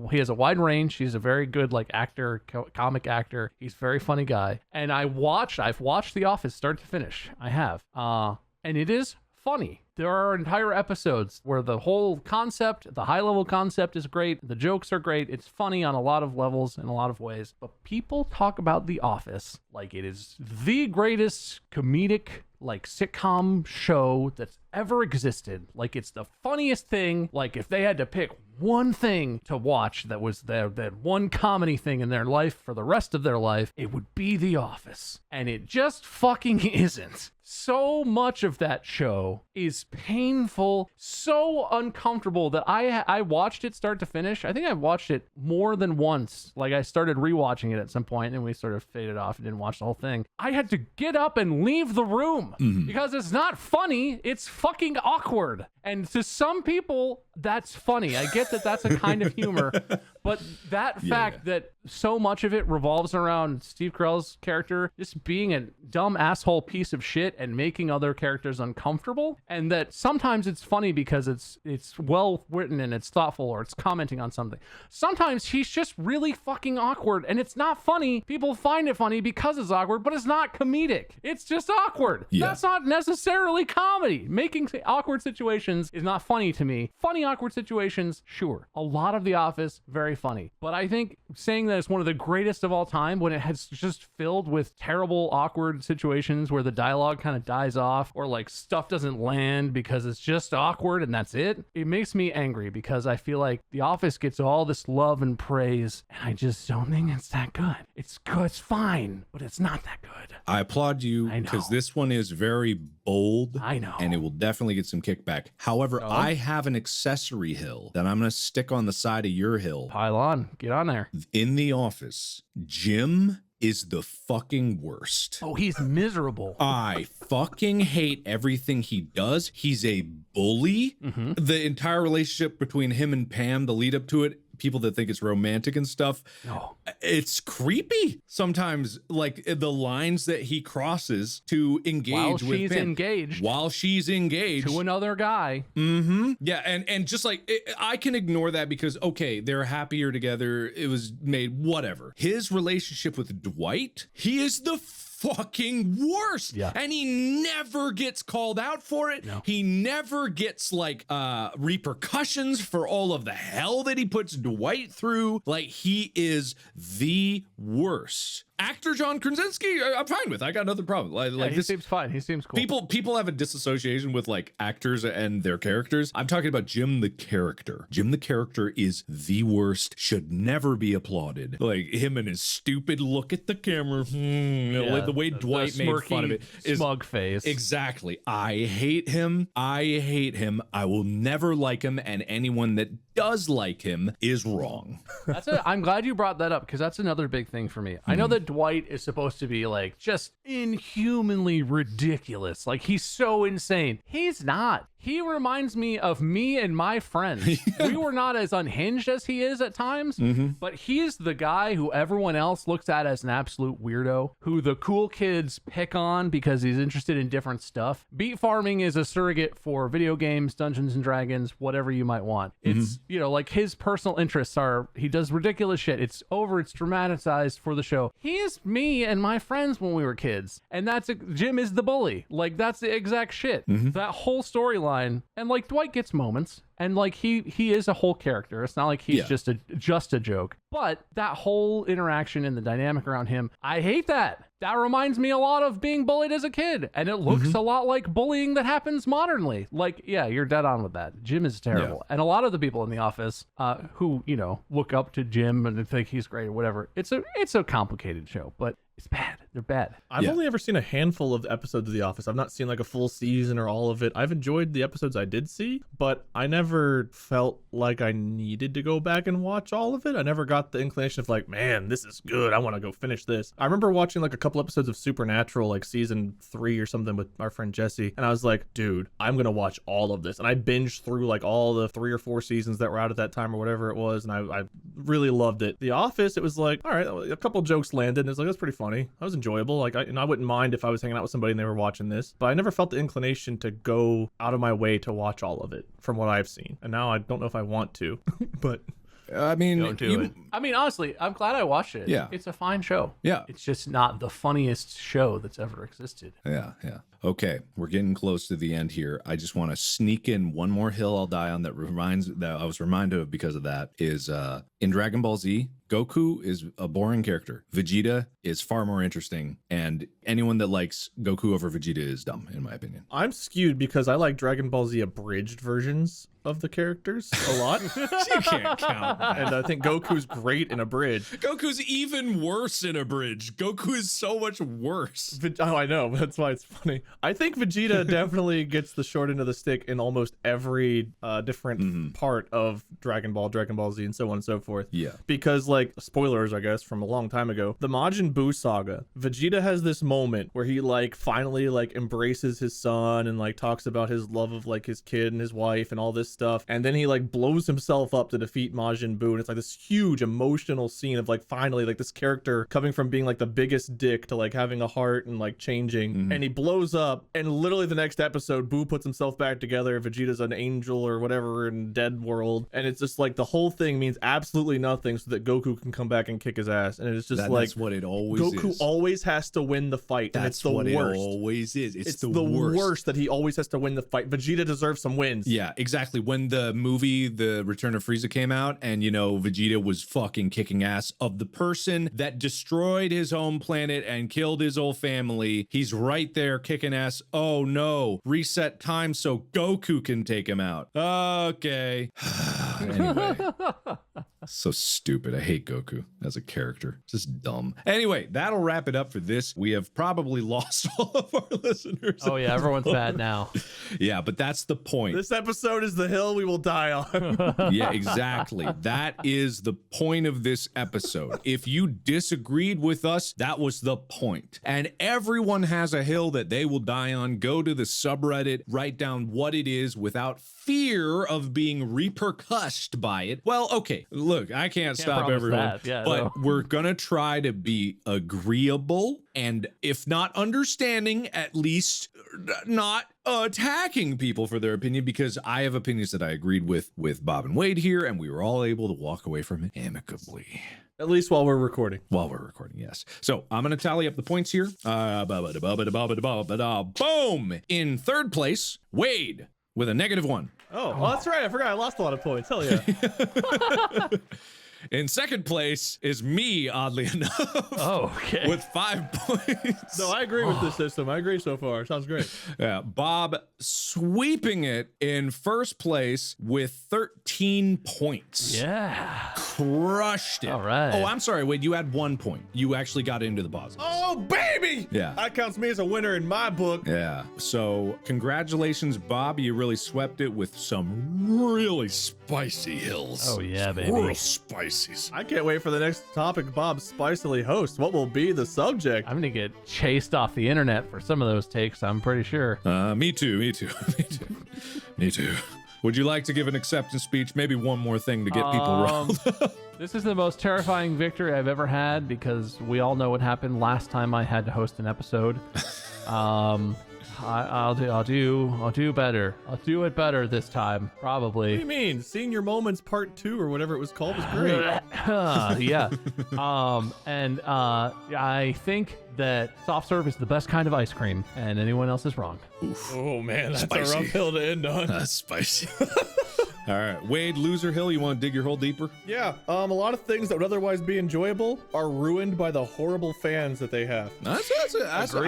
C: he has a wide range. He's a very good actor, comic actor. He's a very funny guy. And I've watched The Office start to finish. I have. And it is funny. There are entire episodes where the whole concept, the high-level concept is great. The jokes are great. It's funny on a lot of levels in a lot of ways. But people talk about The Office like it is the greatest comedic, sitcom show that's ever existed. Like it's the funniest thing. Like if they had to pick one thing to watch that was that one comedy thing in their life for the rest of their life, it would be The Office. And it just fucking isn't. So much of that show is painful, so uncomfortable that I watched it start to finish. I think I watched it more than once. I started rewatching it at some point and we sort of faded off and didn't watch the whole thing. I had to get up and leave the room because it's not funny. It's fucking awkward. And to some people, that's funny. I get that that's a kind of humor, but that fact that so much of it revolves around Steve Carell's character just being a dumb asshole piece of shit and making other characters uncomfortable, and that sometimes it's funny because it's well written and it's thoughtful or it's commenting on something. Sometimes he's just really fucking awkward and it's not funny. People find it funny because it's awkward, but it's not comedic. It's just awkward. Yeah. That's not necessarily comedy. Making awkward situations is not funny to me. Funny awkward situations, sure. A lot of The Office, very funny. But I think saying that it's one of the greatest of all time when it has just filled with terrible awkward situations where the dialogue kind of dies off or stuff doesn't land because it's just awkward and that's it, it makes me angry because I feel like The Office gets all this love and praise and I just don't think it's that good. It's good, it's fine, but it's not that good.
B: I applaud you because this one is very bold.
C: I know.
B: And it will definitely get some kickback. However, I have an accessory hill that I'm going to stick on the side of your hill.
C: Pile on. Get on there.
B: In The Office, Jim is the fucking worst.
C: Oh, he's miserable.
B: I fucking hate everything he does. He's a bully. The entire relationship between him and Pam, the lead up to it, people that think it's romantic and stuff.
C: No.
B: It's creepy. Sometimes the lines that he crosses to engage with Pam. While she's engaged.
C: To another guy.
B: Yeah, and just I can ignore that because, okay, they're happier together. It was made, whatever. His relationship with Dwight, he is the fucking worst.
C: Yeah.
B: And he never gets called out for it.
C: No.
B: He never gets repercussions for all of the hell that he puts Dwight through. He is the worst. Actor John Krasinski, I'm fine with. I got nothing problem.
C: He seems fine. He seems cool.
B: People have a disassociation with actors and their characters. I'm talking about Jim the character. Jim the character is the worst. Should never be applauded. Him and his stupid look at the camera. The way Dwight made fun of it.
C: Smug face.
B: Exactly. I hate him. I will never like him, and anyone that does like him is wrong.
C: I'm glad you brought that up because that's another big thing for me. I know that Dwight is supposed to be just inhumanly ridiculous. He's so insane. He's not. He reminds me of me and my friends. We were not as unhinged as he is at times, but he's the guy who everyone else looks at as an absolute weirdo, who the cool kids pick on because he's interested in different stuff. Beat farming is a surrogate for video games, Dungeons and Dragons, whatever you might want. It's, his personal interests are, he does ridiculous shit. It's dramatized for the show. He's me and my friends when we were kids. And Jim is the bully. That's the exact shit. That whole storyline. And Dwight gets moments and he is a whole character. It's not like he's just a joke, but that whole interaction and the dynamic around him, I hate that. That reminds me a lot of being bullied as a kid, and it looks a lot like bullying that happens modernly. You're dead on with that. Jim is terrible. And a lot of the people in The Office who look up to Jim and think he's great or whatever, it's a complicated show, but It's bad. They're bad.
E: I've only ever seen a handful of episodes of The Office. I've not seen like a full season or all of it. I've enjoyed the episodes I did see, but I never felt like I needed to go back and watch all of it. I never got the inclination of like, man, this is good. I want to go finish this. I remember watching like a couple episodes of Supernatural, like season 3 or something with our friend Jesse. And I was like, dude, I'm going to watch all of this. And I binged through like all the 3 or 4 seasons that were out at that time or whatever it was. And I really loved it. The Office, it was like, all right, a couple jokes landed. And it's like, that's pretty funny. That was enjoyable. Like, I wouldn't mind if I was hanging out with somebody and they were watching this, but I never felt the inclination to go out of my way to watch all of it from what I've seen. And now I don't know if I want to, but
B: I mean,
C: Don't do it. I mean, honestly, I'm glad I watched it.
B: Yeah.
C: It's a fine show.
B: Yeah.
C: It's just not the funniest show that's ever existed.
B: Yeah. Okay, we're getting close to the end here. I just want to sneak in one more hill I'll die on that I was reminded of because of that is in Dragon Ball Z, Goku is a boring character. Vegeta is far more interesting, and anyone that likes Goku over Vegeta is dumb, in my opinion.
E: I'm skewed because I like Dragon Ball Z abridged versions of the characters a lot.
B: You can't count that.
E: And I think Goku's great in abridged.
B: Goku's even worse in a bridge. Goku is so much worse.
E: Oh, I know. That's why it's funny. I think Vegeta definitely gets the short end of the stick in almost every different part of Dragon Ball Z, and so on and so forth.
B: Yeah.
E: Because, like, spoilers, I guess, from a long time ago, the Majin Buu saga, Vegeta has this moment where he, like, finally, like, embraces his son and, like, talks about his love of, like, his kid and his wife and all this stuff. And then he, like, blows himself up to defeat Majin Buu. And it's, like, this huge emotional scene of, like, finally, like, this character coming from being, like, the biggest dick to, like, having a heart and, like, changing. And he blows up. And literally the next episode, Buu puts himself back together. Vegeta's an angel or whatever in Dead World. And it's just, like, the whole thing means absolutely nothing so that Goku can come back and kick his ass. And it's just
B: That's what it always
E: Goku
B: is.
E: always has to win the fight. And it's the
B: what
E: worst.
B: It always is. It's the
E: worst.
B: worst
E: That he always has to win the fight. Vegeta deserves some wins.
B: Yeah, exactly. When the movie The Return of Frieza came out and, Vegeta was fucking kicking ass of the person that destroyed his home planet and killed his whole family, he's right there kicking ass. Oh no, reset time so Goku can take him out. Okay. Anyway. So stupid. I hate Goku as a character. Just dumb. Anyway, that'll wrap it up for this. We have probably lost all of our listeners.
C: Oh yeah, everyone's bad now.
B: Yeah, but that's the point.
E: This episode is the hill we will die on.
B: Yeah, exactly. That is the point of this episode. If you disagreed with us, that was the point. And everyone has a hill that they will die on. Go to the subreddit, write down what it is without fear of being repercussed by it. Well, okay, look, I can't stop
C: promise
B: everyone,
C: that. Yeah,
B: but
C: no.
B: we're gonna try to be agreeable and, if not understanding, at least not attacking people for their opinion, because I have opinions that I agreed with Bob and Wade here, and we were all able to walk away from it amicably.
E: At least while we're recording.
B: While we're recording, yes. So I'm going to tally up the points here. Boom! In third place, Wade with a -1.
E: Oh, well, that's right. I forgot I lost a lot of points. Hell yeah.
B: In second place is me, oddly enough.
C: Oh, okay.
B: With 5 points.
E: No, I agree with this system. I agree so far. Sounds great.
B: Yeah, Bob sweeping it in first place with 13 points.
C: Yeah.
B: Crushed it.
C: All right.
B: Oh, I'm sorry, Wade, you had 1 point. You actually got into the positives.
E: Oh, baby!
B: Yeah.
E: That counts me as a winner in my book.
B: Yeah. So congratulations, Bob. You really swept it with some really spicy hills.
C: Oh, yeah, baby.
B: Real spices.
E: I can't wait for the next topic Bob spicily hosts. What will be the subject?
C: I'm gonna get chased off the internet for some of those takes, I'm pretty sure.
B: Me too. Me too. Would you like to give an acceptance speech? Maybe one more thing to get people riled up.
C: This is the most terrifying victory I've ever had because we all know what happened last time I had to host an episode. I'll do better. I'll do it better this time,
E: What do
C: probably.
E: you mean? Senior Moments Part 2 or whatever it was called was great.
C: Yeah. I think that soft serve is the best kind of ice cream, and anyone else is wrong.
E: Oh, man, that's
B: Spicy.
E: a rough hill to end on.
B: That's spicy. All right, Wade, loser hill, you want to dig your hole deeper?
E: Yeah, a lot of things that would otherwise be enjoyable are ruined by the horrible fans that they have.
B: I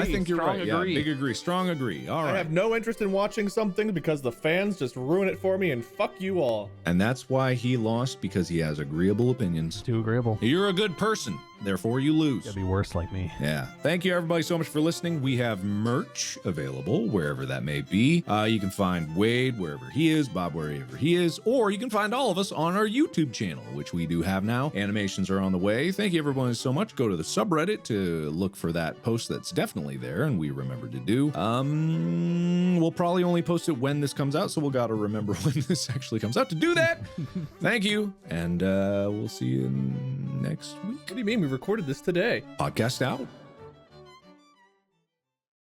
B: think you're
C: Strong
B: right.
C: agree.
B: Yeah, big agree. Strong agree. All
E: I
B: right.
E: have no interest in watching something because the fans just ruin it for me, and fuck you all.
B: And that's why he lost, because he has agreeable opinions.
C: Too agreeable.
B: You're a good person. therefore you lose.
C: Gotta be worse like me.
B: Yeah. Thank you, everybody, so much for listening. We have merch available wherever that may be. You can find Wade wherever he is, Bob wherever he is, or you can find all of us on our YouTube channel, which we do have now. Animations are on the way. Thank you, everyone, so much. Go to the subreddit to look for that post that's definitely there, and we remember to do. We'll probably only post it when this comes out, so we'll gotta remember when this actually comes out to do that. Thank you, and we'll see you next week.
E: What do you mean? We recorded this today.
B: Podcast out.